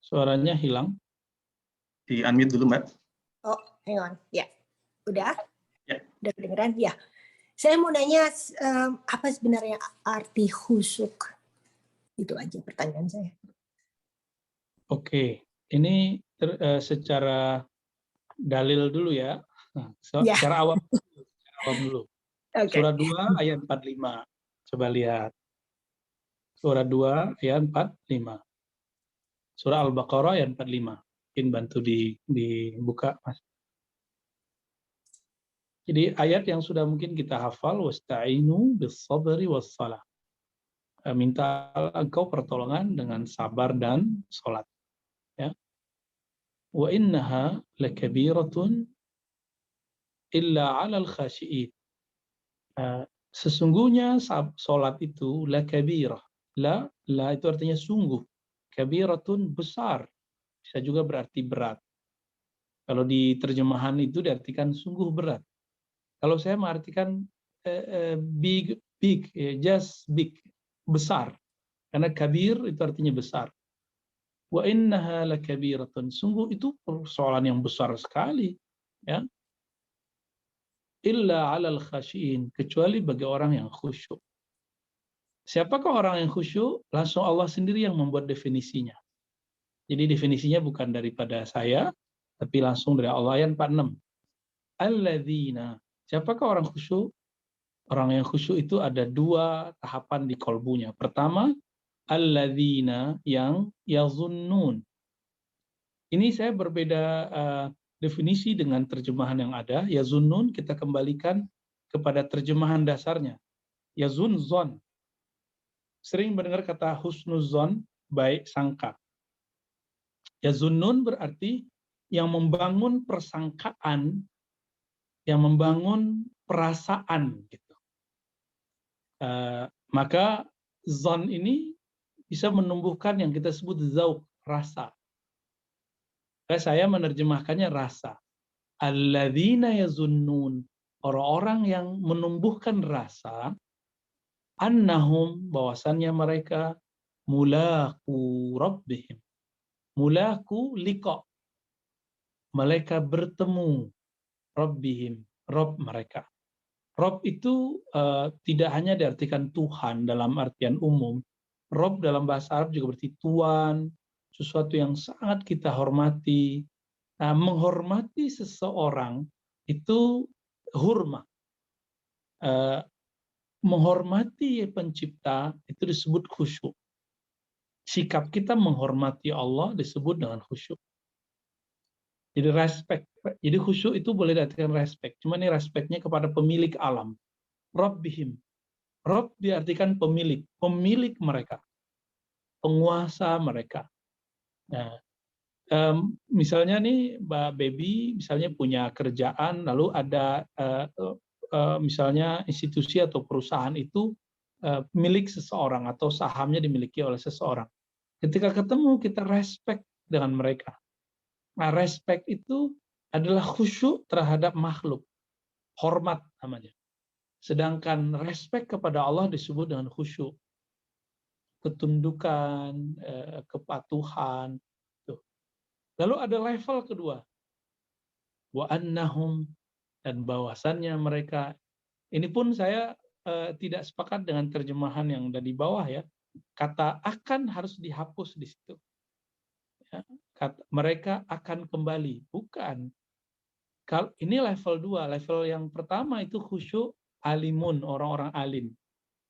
A: Suaranya hilang.
B: Di unmute dulu Mbak.
E: Oh, hang on. Ya, udah?
B: Ya.
E: Udah kedengeran? Ya. Saya mau nanya apa sebenarnya arti khusyuk? Itu aja pertanyaan saya.
A: Oke, ini secara dalil dulu ya. Secara awam dulu.
E: Okay.
A: Surah 2 ayat 45. Coba lihat. Surah 2 ayat 45. Surah Al-Baqarah ayat 45. Mungkin bantu dibuka, Mas. Jadi ayat yang sudah mungkin kita hafal, wasta'inu bis-sabri was-shalah. Minta engkau pertolongan dengan sabar dan salat. Ya. Wa innaha lakabiratun illa 'alal khashi'in. Sesungguhnya salat itu lakabirah. La itu artinya sungguh. Kabiratun besar. Bisa juga berarti berat. Kalau di terjemahan itu diartikan sungguh berat. Kalau saya mengartikan big, just big, besar. Karena kabir itu artinya besar. Wa innaha lakabiratun. Sungguh itu persoalan yang besar sekali. Ya. Illa 'alal khashiin, kecuali bagi orang yang khusyuk. Siapakah orang yang khusyuk? Langsung Allah sendiri yang membuat definisinya. Jadi definisinya bukan daripada saya, tapi langsung dari Allah ayat 46. Alladzina. Siapakah orang khusyuk? Orang yang khusyuk itu ada dua tahapan di kolbunya. Pertama, alladzina, yang yazunnun. Ini saya berbeda definisi dengan terjemahan yang ada. Yazunnun kita kembalikan kepada terjemahan dasarnya. Yazun zon. Sering mendengar kata husnuzon, baik sangka. Yazunnun berarti yang membangun persangkaan, yang membangun perasaan gitu. Maka zon ini bisa menumbuhkan yang kita sebut zauq, rasa. Saya menerjemahkannya rasa. Alladzina yazunnun, orang-orang yang menumbuhkan rasa, annahum, bahwasannya mereka mulaqu rabbihim. Mulaqu liqa. Mereka bertemu rabbihim, Rabb mereka. Rabb itu tidak hanya diartikan Tuhan dalam artian umum. Rabb dalam bahasa Arab juga berarti Tuan, sesuatu yang sangat kita hormati. Nah, menghormati seseorang itu hurma. Menghormati pencipta itu disebut khusyuk. Sikap kita menghormati Allah disebut dengan khusyuk. Jadi respect. Jadi khusyuk itu boleh diartikan respect. Cuma ini respectnya kepada pemilik alam. Rabbihim. Rabb diartikan pemilik. Pemilik mereka. Penguasa mereka. Nah, Misalnya nih Mbak Baby misalnya punya kerjaan, lalu ada misalnya institusi atau perusahaan itu milik seseorang atau sahamnya dimiliki oleh seseorang. Ketika ketemu kita respect dengan mereka. Nah, respect itu adalah khusyuk terhadap makhluk, hormat namanya. Sedangkan respect kepada Allah disebut dengan khusyuk, ketundukan, kepatuhan. Lalu ada level kedua, wa annahum, dan bahwasannya mereka. Ini pun saya tidak sepakat dengan terjemahan yang ada di bawah ya. Kata akan harus dihapus di situ. Ya, mereka akan kembali, bukan. Kalau ini level 2, level yang pertama itu khusyuk alimun, orang-orang alim.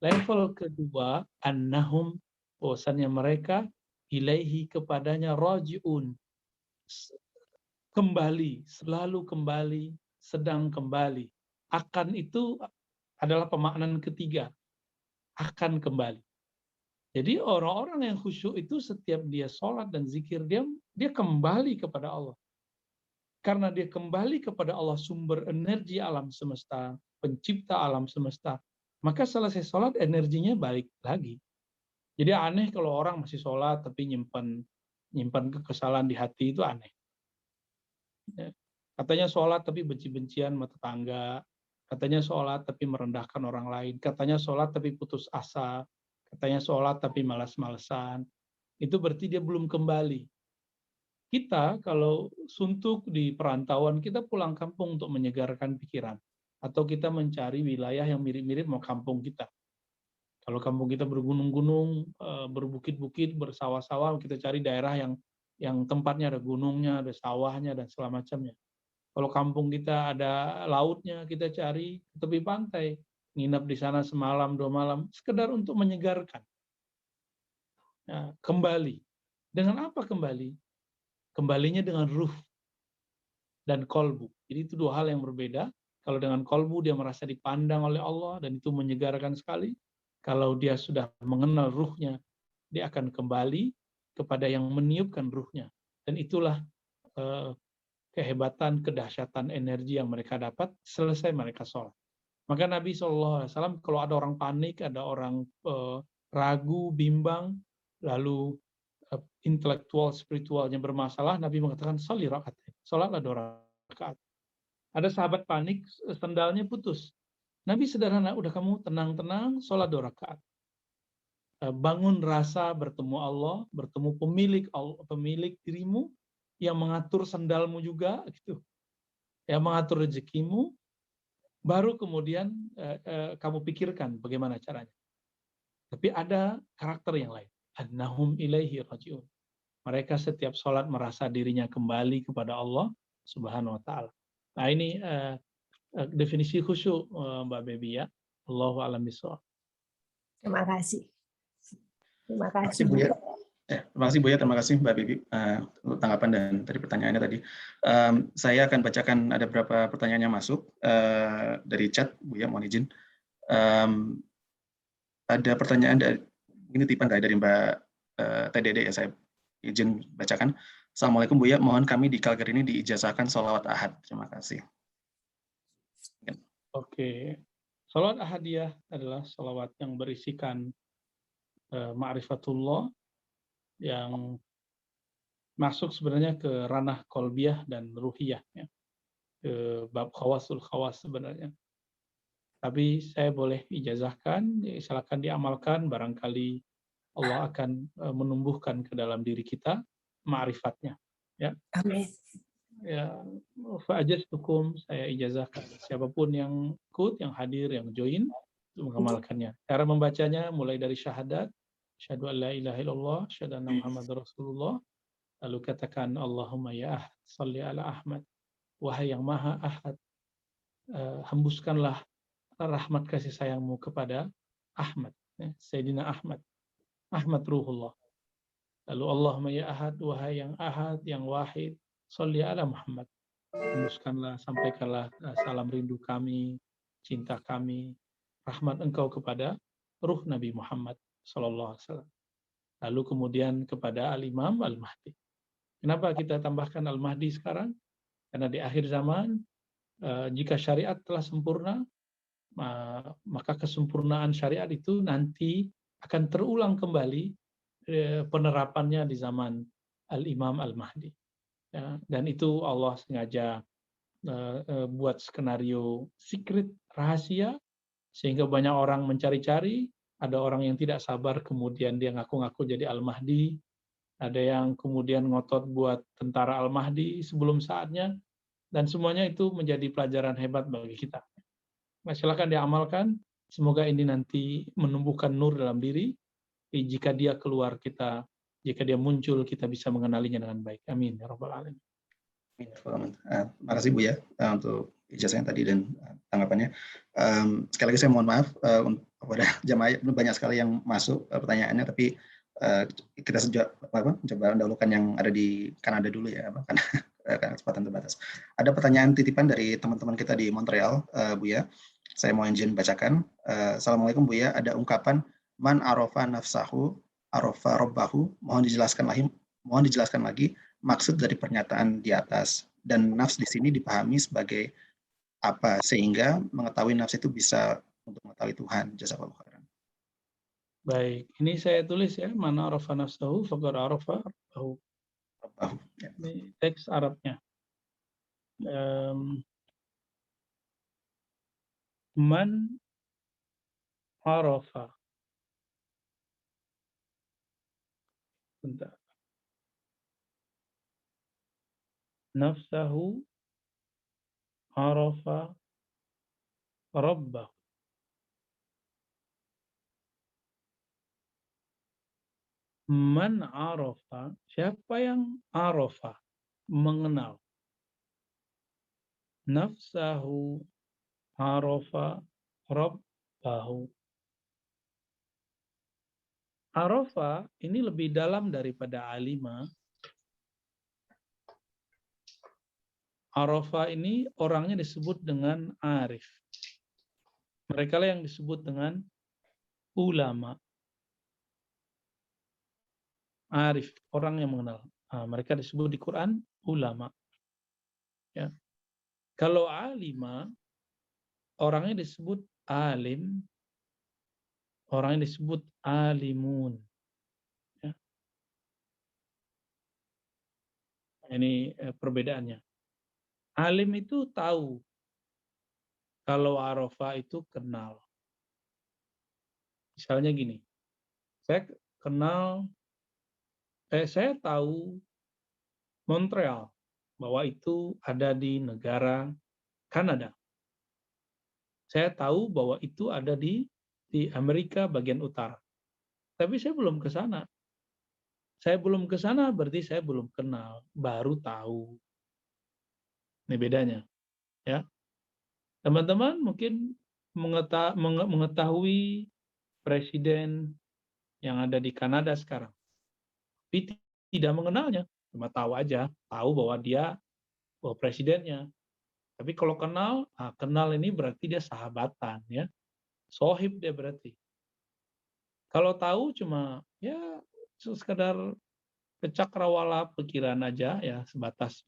A: Level kedua annahum, bahwasannya mereka ilaihi, kepadanya rajiun, kembali, selalu kembali, sedang kembali. Akan itu adalah pemaknaan ketiga, akan kembali. Jadi orang-orang yang khusyuk itu setiap dia sholat dan zikir, dia kembali kepada Allah. Karena dia kembali kepada Allah, sumber energi alam semesta, pencipta alam semesta, maka selesai sholat energinya balik lagi. Jadi aneh kalau orang masih sholat tapi nyimpan kekesalan di hati, itu aneh. Katanya sholat tapi benci-bencian sama tetangga, katanya sholat tapi merendahkan orang lain, katanya sholat tapi putus asa, katanya sholat tapi malas-malesan. Itu berarti dia belum kembali. Kita kalau suntuk di perantauan, kita pulang kampung untuk menyegarkan pikiran. Atau kita mencari wilayah yang mirip-mirip sama kampung kita. Kalau kampung kita bergunung-gunung, berbukit-bukit, bersawah-sawah, kita cari daerah yang tempatnya ada gunungnya, ada sawahnya, dan segala macamnya. Kalau kampung kita ada lautnya, kita cari tepi pantai. Nginap di sana semalam, 2 malam, sekedar untuk menyegarkan. Nah, kembali. Dengan apa kembali? Kembalinya dengan ruh dan kolbu. Jadi itu 2 hal yang berbeda. Kalau dengan kolbu dia merasa dipandang oleh Allah dan itu menyegarkan sekali. Kalau dia sudah mengenal ruhnya, dia akan kembali kepada yang meniupkan ruhnya. Dan itulah kehebatan, kedahsyatan energi yang mereka dapat selesai mereka sholat. Maka Nabi SAW kalau ada orang panik, ada orang ragu, bimbang, lalu intelektual, spiritualnya bermasalah, Nabi mengatakan sholli raka'atain, sholatlah 2 rakaat. Ada sahabat panik, sendalnya putus. Nabi sederhana, udah kamu tenang-tenang, sholat 2 rakaat. Bangun rasa bertemu Allah, bertemu pemilik dirimu, yang mengatur sendalmu juga, gitu, yang mengatur rezekimu, baru kemudian kamu pikirkan bagaimana caranya. Tapi ada karakter yang lain. Annahum ilaihi rajiun. Mereka setiap sholat merasa dirinya kembali kepada Allah Subhanahu wa Ta'ala. Nah, ini definisi khusyuk, Mbak Baby ya. Allahu a'lam bishawab.
E: Terima kasih. Terima
B: Terima
E: kasih.
B: kasih Buya. Terima kasih Buya, terima kasih Mbak Bibi untuk tanggapan dan dari pertanyaannya tadi. Saya akan bacakan ada beberapa pertanyaan yang masuk dari chat, Buya, mohon izin. Ada pertanyaan ini tipe dari Mbak TDD ya, saya izin bacakan. Assalamualaikum Buya, mohon kami di Calgary ini diijazahkan sholawat ahad. Terima kasih.
A: Oke. Sholawat ahadiyah adalah sholawat yang berisikan ma'rifatullah, yang masuk sebenarnya ke ranah kolbiyah dan ruhiyah, ya, ke bab khawasul khawas sebenarnya. Tapi saya boleh ijazahkan, silakan diamalkan, barangkali Allah akan menumbuhkan ke dalam diri kita ma'rifatnya. Ya.
E: Amin.
A: Ya, fa'ajaztukum, saya ijazahkan. Siapapun yang ikut, yang hadir, yang join, untuk mengamalkannya. Cara membacanya mulai dari syahadat, syahadu an la ilaha illallah, syahadu anna Muhammadar Rasulullah, lalu katakan Allahumma ya ahad, salli ala Ahmad, wahai yang maha ahad, hembuskanlah rahmat kasih sayangmu kepada Ahmad, ya, Sayyidina Ahmad, Ahmad Ruhullah. Lalu Allahumma ya ahad, wahai yang ahad, yang wahid, salli ala Muhammad, hembuskanlah, sampaikanlah salam rindu kami, cinta kami, rahmat engkau kepada ruh Nabi Muhammad sallallahu alaihi wasallam. Lalu kemudian kepada Al-Imam Al-Mahdi. Kenapa kita tambahkan Al-Mahdi sekarang? Karena di akhir zaman, jika syariat telah sempurna, maka kesempurnaan syariat itu nanti akan terulang kembali penerapannya di zaman Al-Imam Al-Mahdi. Ya, dan itu Allah sengaja buat skenario secret, rahasia, sehingga banyak orang mencari-cari. Ada orang yang tidak sabar, kemudian dia ngaku-ngaku jadi Al-Mahdi. Ada yang kemudian ngotot buat tentara Al-Mahdi sebelum saatnya. Dan semuanya itu menjadi pelajaran hebat bagi kita. Nah, silakan diamalkan. Semoga ini nanti menumbuhkan nur dalam diri. Jika dia keluar kita, jika dia muncul, kita bisa mengenalinya dengan baik. Amin ya rabbal alamin.
B: Terima kasih Bu ya untuk ijazahnya tadi dan tanggapannya. Sekali lagi saya mohon maaf kepada jamaah, banyak sekali yang masuk pertanyaannya, tapi kita coba mendahulukan yang ada di Kanada dulu ya, karena kesempatan terbatas. Ada pertanyaan titipan dari teman-teman kita di Montreal, Bu ya. Saya mau izin bacakan. Assalamualaikum Bu ya, ada ungkapan man arofa nafsahu arofa robbahu. Mohon dijelaskan lagi maksud dari pernyataan di atas, dan nafs di sini dipahami sebagai apa sehingga mengetahui nafs itu bisa untuk mengetahui Tuhan. Jazakallahu khairan.
A: Baik, ini saya tulis ya, mana arafa nafsahu faqad arafa rabbahu. Ini teks Arabnya. Man arafa. Bentar. Nafsahu arafa rabbahu. Man arafa, siapa yang arafa, mengenal. Nafsahu arafa rabbahu. Arafa ini lebih dalam daripada alima. Arafa ini orangnya disebut dengan arif. Mereka lah yang disebut dengan ulama. Arif, orang yang mengenal. Mereka disebut di Quran ulama. Ya. Kalau alima, orangnya disebut alim, orangnya disebut alimun. Ya. Ini perbedaannya. Alim itu tahu. Kalau arafa itu kenal. Misalnya gini, saya tahu Montreal, bahwa itu ada di negara Kanada. Saya tahu bahwa itu ada di Amerika bagian utara. Tapi saya belum ke sana. Saya belum ke sana berarti saya belum kenal, baru tahu. Ini bedanya. Ya. Teman-teman mungkin mengetahui presiden yang ada di Kanada sekarang. Tapi tidak mengenalnya, cuma tahu aja, tahu bahwa dia presidennya. Tapi kalau kenal ini berarti dia sahabatan, ya, sohib dia berarti. Kalau tahu cuma ya sekedar kecakrawala pikiran aja, ya sebatas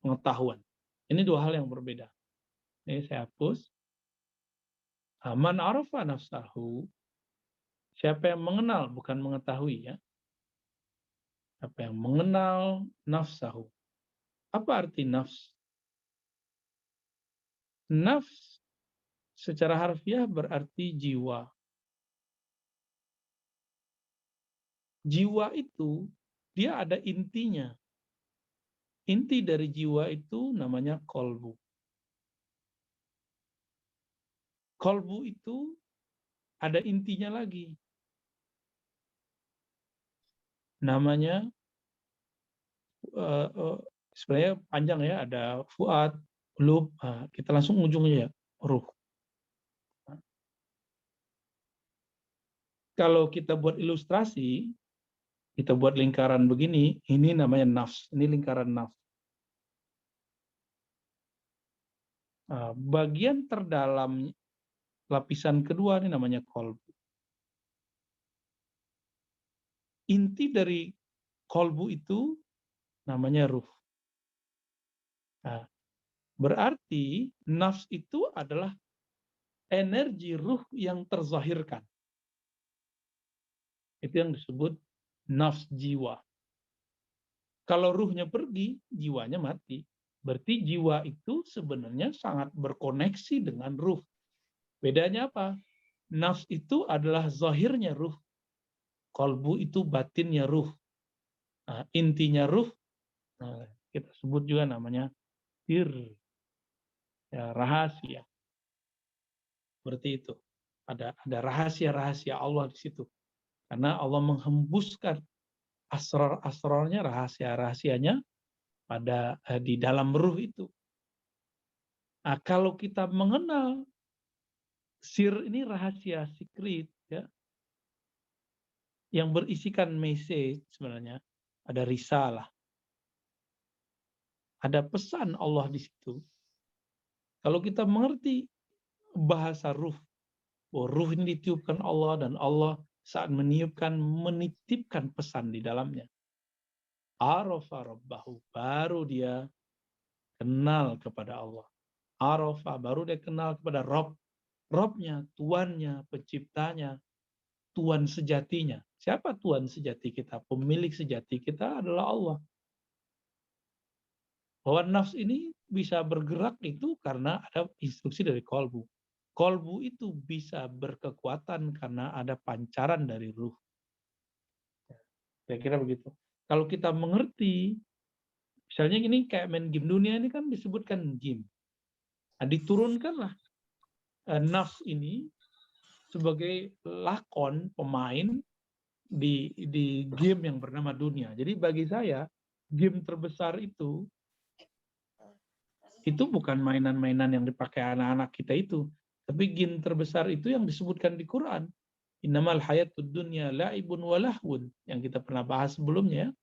A: pengetahuan. Ini dua hal yang berbeda. Ini saya hapus. Man arafa nafsahu, siapa yang mengenal, bukan mengetahui, ya. Siapa yang mengenal nafsahu. Apa arti nafs? Nafs secara harfiah berarti jiwa. Jiwa itu dia ada intinya. Inti dari jiwa itu namanya kolbu. Kolbu itu ada intinya lagi. Namanya sebenarnya panjang ya, ada fuad, qulub. Kita langsung ujungnya ya, ruh. Kalau kita buat ilustrasi, kita buat lingkaran begini, ini namanya nafs. Ini lingkaran nafs. Bagian terdalam lapisan kedua ini namanya kolbu. Inti dari kolbu itu namanya ruh. Nah, berarti nafs itu adalah energi ruh yang terzahirkan. Itu yang disebut nafs jiwa. Kalau ruhnya pergi, jiwanya mati. Berarti jiwa itu sebenarnya sangat berkoneksi dengan ruh. Bedanya apa? Nafs itu adalah zahirnya ruh. Qalbu itu batinnya ruh. Nah, intinya ruh, nah, kita sebut juga namanya sir, ya, rahasia. Seperti itu. Ada rahasia-rahasia Allah di situ. Karena Allah menghembuskan asrar-asrarnya, rahasia-rahasianya di dalam ruh itu. Nah, kalau kita mengenal sir ini rahasia secret, ya, yang berisikan message sebenarnya, ada risalah, ada pesan Allah di situ. Kalau kita mengerti bahasa ruh, bahwa ruh ini ditiupkan Allah dan Allah saat menitipkan pesan di dalamnya. Arafa rabbahu, baru dia kenal kepada Allah. Arafa, baru dia kenal kepada Robnya, Tuannya, Penciptanya, Tuan sejatinya. Siapa Tuan sejati kita? Pemilik sejati kita adalah Allah. Bahwa nafs ini bisa bergerak itu karena ada instruksi dari kolbu. Kolbu itu bisa berkekuatan karena ada pancaran dari ruh. Kira-kira begitu. Kalau kita mengerti, misalnya gini, kayak main game dunia ini kan disebutkan game. Nah, diturunkanlah nafs ini sebagai lakon pemain di game yang bernama dunia. Jadi bagi saya, game terbesar itu bukan mainan-mainan yang dipakai anak-anak kita itu. Tapi game terbesar itu yang disebutkan di Quran. Innamal hayatud dunya la'ibun wa lahwun. Yang kita pernah bahas sebelumnya.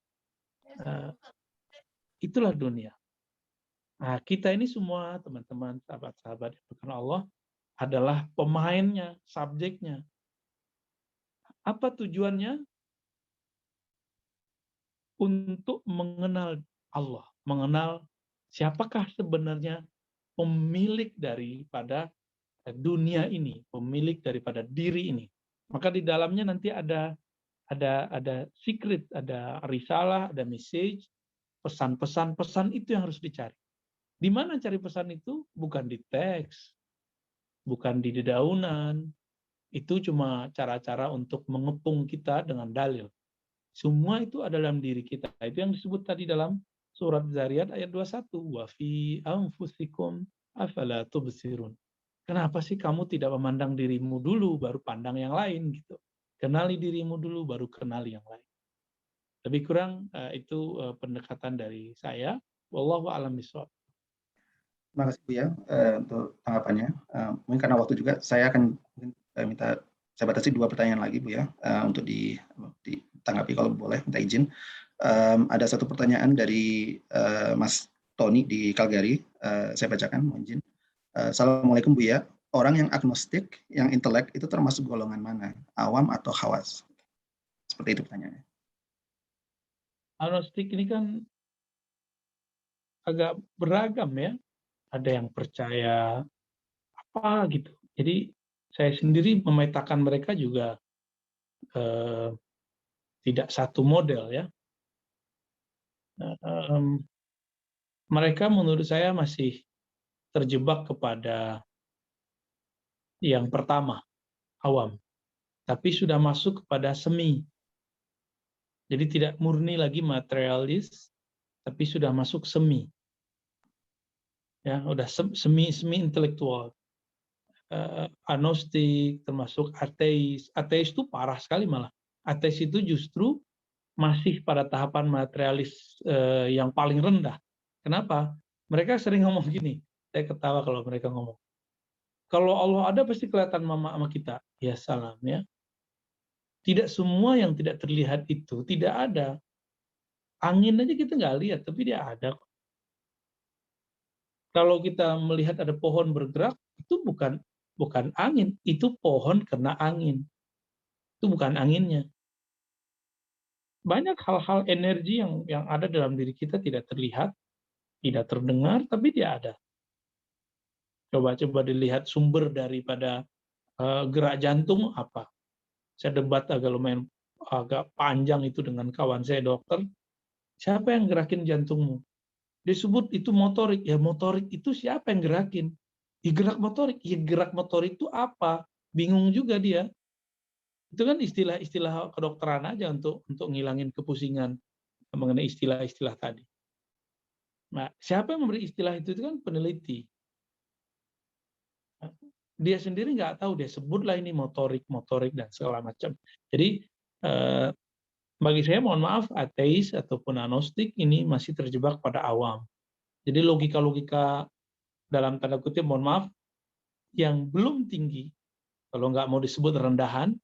A: Itulah dunia. Nah, kita ini semua, teman-teman, sahabat-sahabat yang bukan Allah, adalah pemainnya, subjeknya. Apa tujuannya? Untuk mengenal Allah. Mengenal siapakah sebenarnya pemilik daripada dunia ini, pemilik daripada diri ini. Maka di dalamnya nanti ada secret, ada risalah, ada message, pesan itu yang harus dicari. Di mana cari pesan itu? Bukan di teks, bukan di dedaunan. Itu cuma cara-cara untuk mengepung kita dengan dalil. Semua itu ada dalam diri kita. Itu yang disebut tadi dalam surat Zariyat ayat 21. Wa fi anfusikum afala tubsirun. Kenapa sih kamu tidak memandang dirimu dulu, baru pandang yang lain gitu. Kenali dirimu dulu, baru kenali yang lain. Lebih kurang itu pendekatan dari saya. Wallahu a'lam bishawab.
B: Terima kasih Bu ya untuk tanggapannya. Mungkin karena waktu juga, saya akan minta, saya batasi 2 pertanyaan lagi Bu ya, untuk ditanggapi kalau boleh, minta izin. Ada satu pertanyaan dari Mas Tony di Calgary, saya bacakan, mohon izin. Assalamualaikum Bu ya, orang yang agnostik, yang intelek itu termasuk golongan mana? Awam atau khawas? Seperti itu pertanyaannya.
A: Agnostik ini kan agak beragam ya. Ada yang percaya apa gitu. Jadi saya sendiri memetakan mereka juga tidak satu model ya. Mereka menurut saya masih terjebak kepada yang pertama, awam. Tapi sudah masuk kepada semi. Jadi tidak murni lagi materialis, tapi sudah masuk semi. Ya, udah semi intelektual. Agnostik, termasuk ateis. Ateis itu parah sekali malah. Ateis itu justru masih pada tahapan materialis yang paling rendah. Kenapa? Mereka sering ngomong gini, saya ketawa kalau mereka ngomong. Kalau Allah ada pasti kelihatan mama sama kita. Ya salam ya. Tidak semua yang tidak terlihat itu tidak ada. Angin aja kita nggak lihat, tapi dia ada. Kalau kita melihat ada pohon bergerak, itu bukan angin, itu pohon kena angin. Itu bukan anginnya. banyak hal-hal energi yang ada dalam diri kita tidak terlihat, tidak terdengar, tapi dia ada. Coba dilihat sumber daripada gerak jantung apa. Saya debat agak panjang itu dengan kawan saya dokter. Siapa yang gerakin jantungmu? Disebut itu motorik. Ya motorik itu siapa yang gerakin? Ya gerak motorik. Ya gerak motorik itu apa? Bingung juga dia. Itu kan istilah-istilah kedokteran aja untuk ngilangin kepusingan mengenai istilah-istilah tadi. Nah, siapa yang memberi istilah itu kan peneliti. Dia sendiri nggak tahu, dia sebutlah ini motorik dan segala macam. Jadi bagi saya mohon maaf, ateis ataupun agnostik ini masih terjebak pada awam. Jadi logika-logika dalam tanda kutip mohon maaf yang belum tinggi, kalau nggak mau disebut rendahan,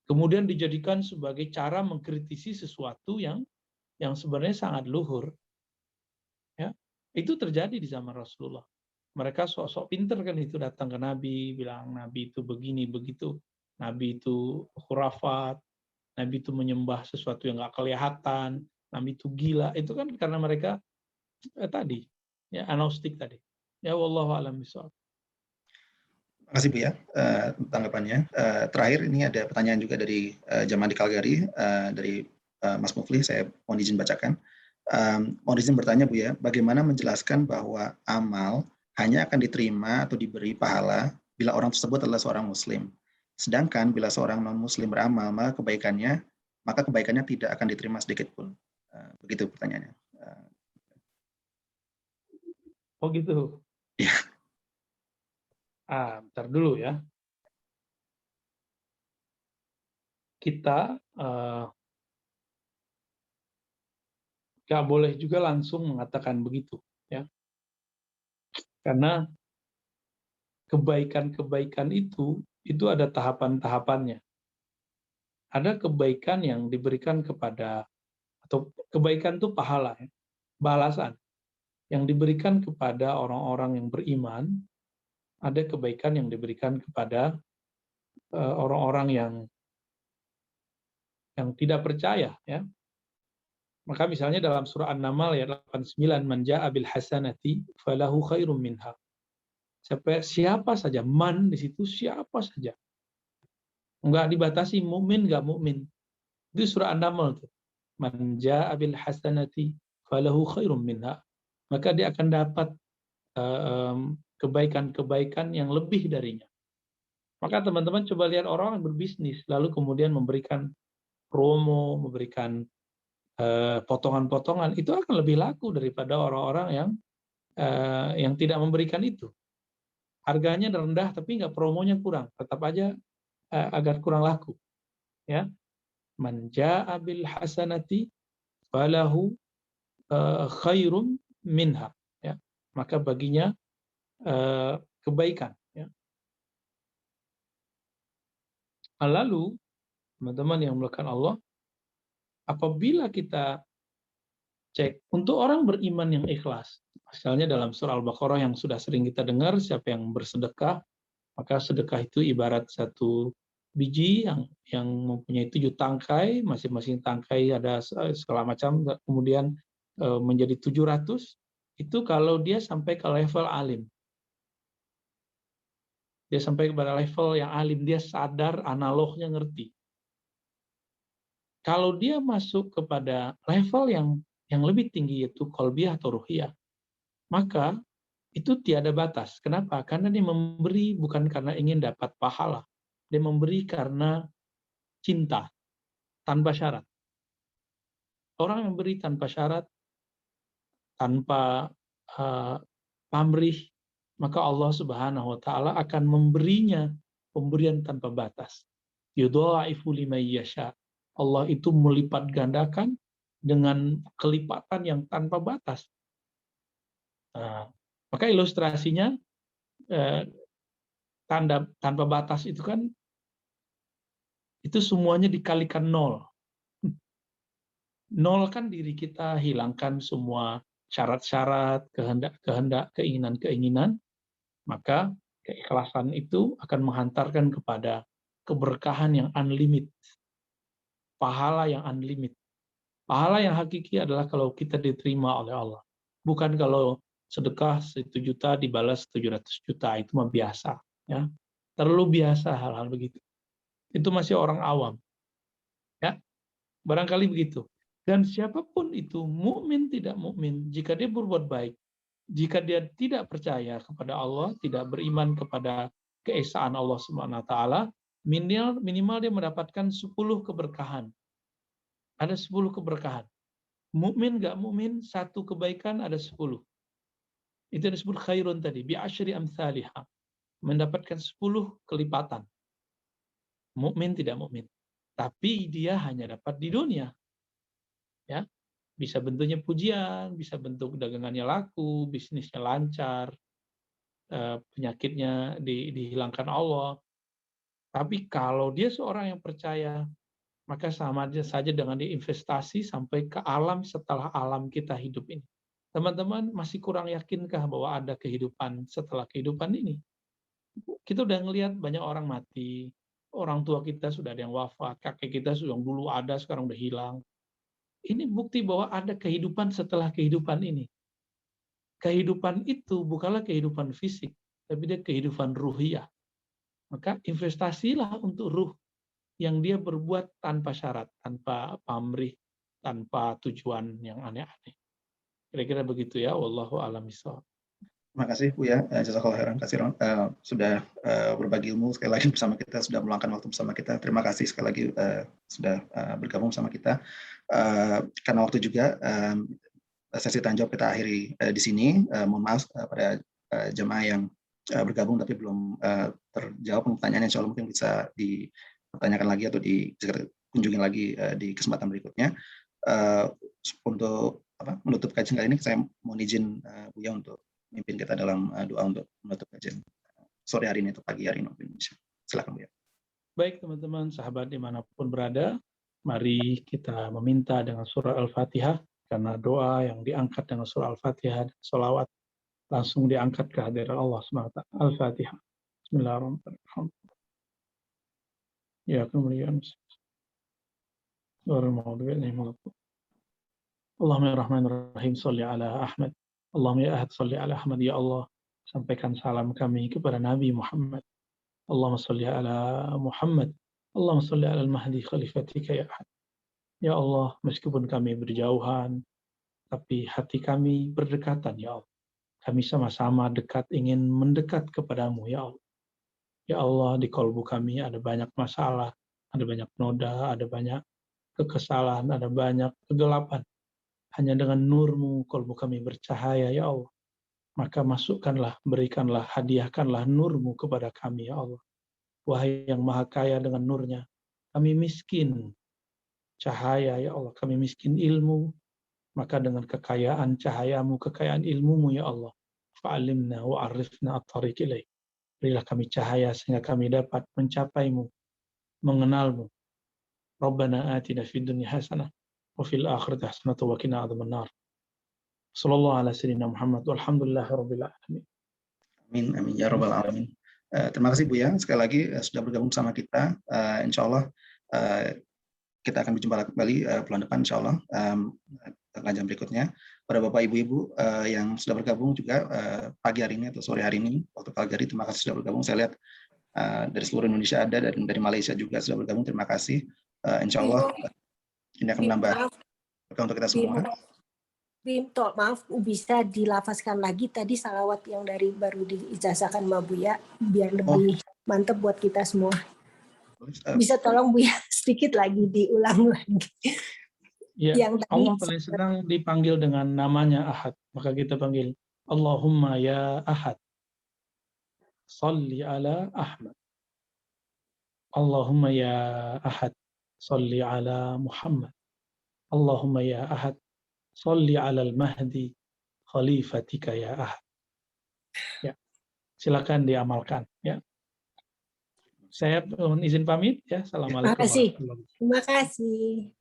A: kemudian dijadikan sebagai cara mengkritisi sesuatu yang sebenarnya sangat luhur. Ya, itu terjadi di zaman Rasulullah. Mereka sok-sok pinter kan itu datang ke Nabi, bilang Nabi itu begini, begitu. Nabi itu khurafat, Nabi itu menyembah sesuatu yang nggak kelihatan, Nabi itu gila. Itu kan karena mereka tadi, ya agnostik tadi. Ya wallahu a'lam bishawab.
B: Terima kasih Bu ya tanggapannya. Terakhir ini ada pertanyaan juga dari jamaah di Calgary, dari Mas Mufli, saya mohon izin bacakan. Mohon izin bertanya Bu ya, bagaimana menjelaskan bahwa amal hanya akan diterima atau diberi pahala bila orang tersebut adalah seorang muslim. Sedangkan bila seorang non-muslim beramal, maka kebaikannya tidak akan diterima sedikit pun. Begitu pertanyaannya.
A: Oh gitu.
B: Ya.
A: Bentar dulu ya. Kita nggak boleh juga langsung mengatakan begitu, ya. Karena kebaikan-kebaikan itu ada tahapan-tahapannya. Ada kebaikan yang diberikan kepada, atau kebaikan itu pahala, ya, balasan yang diberikan kepada orang-orang yang beriman. Ada kebaikan yang diberikan kepada orang-orang yang tidak percaya, ya. Maka misalnya dalam surah An-Naml ayat 89, man jaa bil hasanati falahu khairum minha. Siapa saja, man di situ siapa saja. Enggak dibatasi mukmin enggak mukmin. Itu surah An-Naml tuh. Man jaa bil hasanati falahu khairum minha. Maka dia akan dapat kebaikan-kebaikan yang lebih darinya. Maka teman-teman coba lihat orang yang berbisnis lalu kemudian memberikan promo, memberikan potongan-potongan, itu akan lebih laku daripada orang-orang yang tidak memberikan itu. Harganya rendah tapi nggak promonya kurang, tetap aja agar kurang laku. Ya, man jaa bil hasanati falahu khairum minha. Ya, maka baginya kebaikan. Ya. Lalu teman-teman yang melakukan Allah, apabila kita cek untuk orang beriman yang ikhlas, misalnya dalam surah Al-Baqarah yang sudah sering kita dengar, siapa yang bersedekah, maka sedekah itu ibarat satu biji yang mempunyai 7 tangkai, masing-masing tangkai ada segala macam, kemudian menjadi 700, itu kalau dia sampai ke level alim. Dia sampai kepada level yang alim, dia sadar analognya ngerti. Kalau dia masuk kepada level yang lebih tinggi, yaitu qalbiyah atau ruhiyah, maka itu tiada batas. Kenapa? Karena dia memberi bukan karena ingin dapat pahala. Dia memberi karena cinta, tanpa syarat. Orang yang memberi tanpa syarat, tanpa pamrih, maka Allah Subhanahu wa Ta'ala akan memberinya pemberian tanpa batas. Yudha'ifu liman yasha. Allah itu melipat gandakan dengan kelipatan yang tanpa batas. Maka ilustrasinya tanda tanpa batas itu kan itu semuanya dikalikan 0. 0 kan diri kita, hilangkan semua syarat-syarat, kehendak-kehendak, keinginan-keinginan, maka keikhlasan itu akan menghantarkan kepada keberkahan yang unlimited, pahala yang unlimited. Pahala yang hakiki adalah kalau kita diterima oleh Allah. Bukan kalau sedekah 1 juta dibalas 700 juta, itu mah biasa. Ya. Terlalu biasa hal-hal begitu. Itu masih orang awam. Ya, barangkali begitu. Dan siapapun itu, mukmin tidak mukmin, jika dia berbuat baik, jika dia tidak percaya kepada Allah, tidak beriman kepada keesaan Allah Subhanahu wa taala, minimal dia mendapatkan 10 keberkahan. Ada 10 keberkahan. Mukmin nggak mukmin, 1 kebaikan ada 10. Itu yang disebut khairun tadi, bi asyri amsalihha. Mendapatkan 10 kelipatan. Mukmin tidak mukmin. Tapi dia hanya dapat di dunia. Ya. Bisa bentuknya pujian, bisa bentuk dagangannya laku, bisnisnya lancar, penyakitnya dihilangkan Allah. Tapi kalau dia seorang yang percaya, maka sama saja dengan dia investasi sampai ke alam setelah alam kita hidup ini. Teman-teman masih kurang yakinkah bahwa ada kehidupan setelah kehidupan ini? Kita udah ngelihat banyak orang mati, orang tua kita sudah ada yang wafat, kakek kita sudah dulu ada, sekarang udah hilang. Ini bukti bahwa ada kehidupan setelah kehidupan ini. Kehidupan itu bukanlah kehidupan fisik, tapi dia kehidupan ruhiyah. Maka investasilah untuk ruh yang dia berbuat tanpa syarat, tanpa pamrih, tanpa tujuan yang aneh-aneh. Kira-kira begitu ya, wallahu a'lam bishawab.
B: Terima kasih Buya, jazakallahu khairan katsiran, sudah berbagi ilmu sekali lagi bersama kita, sudah meluangkan waktu bersama kita. Terima kasih sekali lagi sudah bergabung bersama kita. Karena waktu juga, sesi tanya jawab kita akhiri di sini. Mohon maaf pada jemaah yang bergabung tapi belum terjawab pertanyaannya, insya Allah mungkin bisa dipertanyakan lagi atau dikunjungi lagi di kesempatan berikutnya. Untuk menutup kajian kali ini, saya mohon izin Buya untuk memimpin kita dalam doa untuk menutup kajian sore hari ini atau pagi hari ini. Silakan Buya.
A: Baik teman-teman, sahabat dimanapun berada, mari kita meminta dengan surah Al-Fatihah, karena doa yang diangkat dengan surah Al-Fatihah, sholawat langsung diangkat ke hadirat Allah SWT. Al-Fatihah. Bismillahirrahmanirrahim. Ya kemuliaan. Allahumma ya Rahman Rahim, sholli ala Ahmad. Allahumma ya Ahad, sholli ala Ahmad. Ya Allah, sampaikan salam kami kepada Nabi Muhammad. Allahumma sholli ala Muhammad. Allahumma sholli ala al-Mahdi khalifatika ya Ahad. Ya Allah, meskipun kami berjauhan, tapi hati kami berdekatan ya Allah. Kami sama-sama dekat, ingin mendekat kepadamu ya Allah. Ya Allah, di kalbu kami ada banyak masalah, ada banyak noda, ada banyak kekesalan, ada banyak kegelapan. Hanya dengan nur-Mu kalbu kami bercahaya ya Allah. Maka masukkanlah, berikanlah, hadiahkanlah nur-Mu kepada kami ya Allah. Wahai yang maha kaya dengan nur-Nya, kami miskin cahaya ya Allah, kami miskin ilmu, maka dengan kekayaan cahayamu, kekayaan ilmumu ya Allah, fa'alimna wa'arifna at-tariq ilaik. Berilah kami cahaya sehingga kami dapat mencapaimu, mengenalmu. Rabbana atina fid dunya hasanah wa fil akhirati hasanah wa qina adzabannar. Sallallahu ala sayyidina Muhammad walhamdulillahi rabbil alamin.
B: Amin amin ya rabbal alamin. Terima kasih Buya sekali lagi sudah bergabung sama kita. Insya Allah kita akan berjumpa kembali bulan depan insya Allah kajian berikutnya. Pada Bapak Ibu-Ibu yang sudah bergabung juga pagi hari ini atau sore hari ini waktu Calgary, terima kasih sudah bergabung. Saya lihat dari seluruh Indonesia ada, dan dari Malaysia juga sudah bergabung. Terima kasih. Insya Allah ini akan menambah berkah untuk kita semua.
E: Bimto, maaf bisa dilafazkan lagi tadi salawat yang dari baru diijazahkan Mbak Buya biar lebih mantap buat kita semua. Bisa tolong Buya sedikit lagi diulang lagi.
A: Ya,
E: yang tadi
A: Allah paling senang dipanggil dengan namanya Ahad. Maka kita panggil Allahumma ya Ahad. Salli ala Ahmad. Allahumma ya Ahad. Salli ala Muhammad. Allahumma ya Ahad. Salli ala al-Mahdi khalifatika ya Ahad. Ya. Silakan diamalkan ya. Saya mohon izin pamit ya. Assalamualaikum warahmatullahi wabarakatuh.
E: Terima kasih.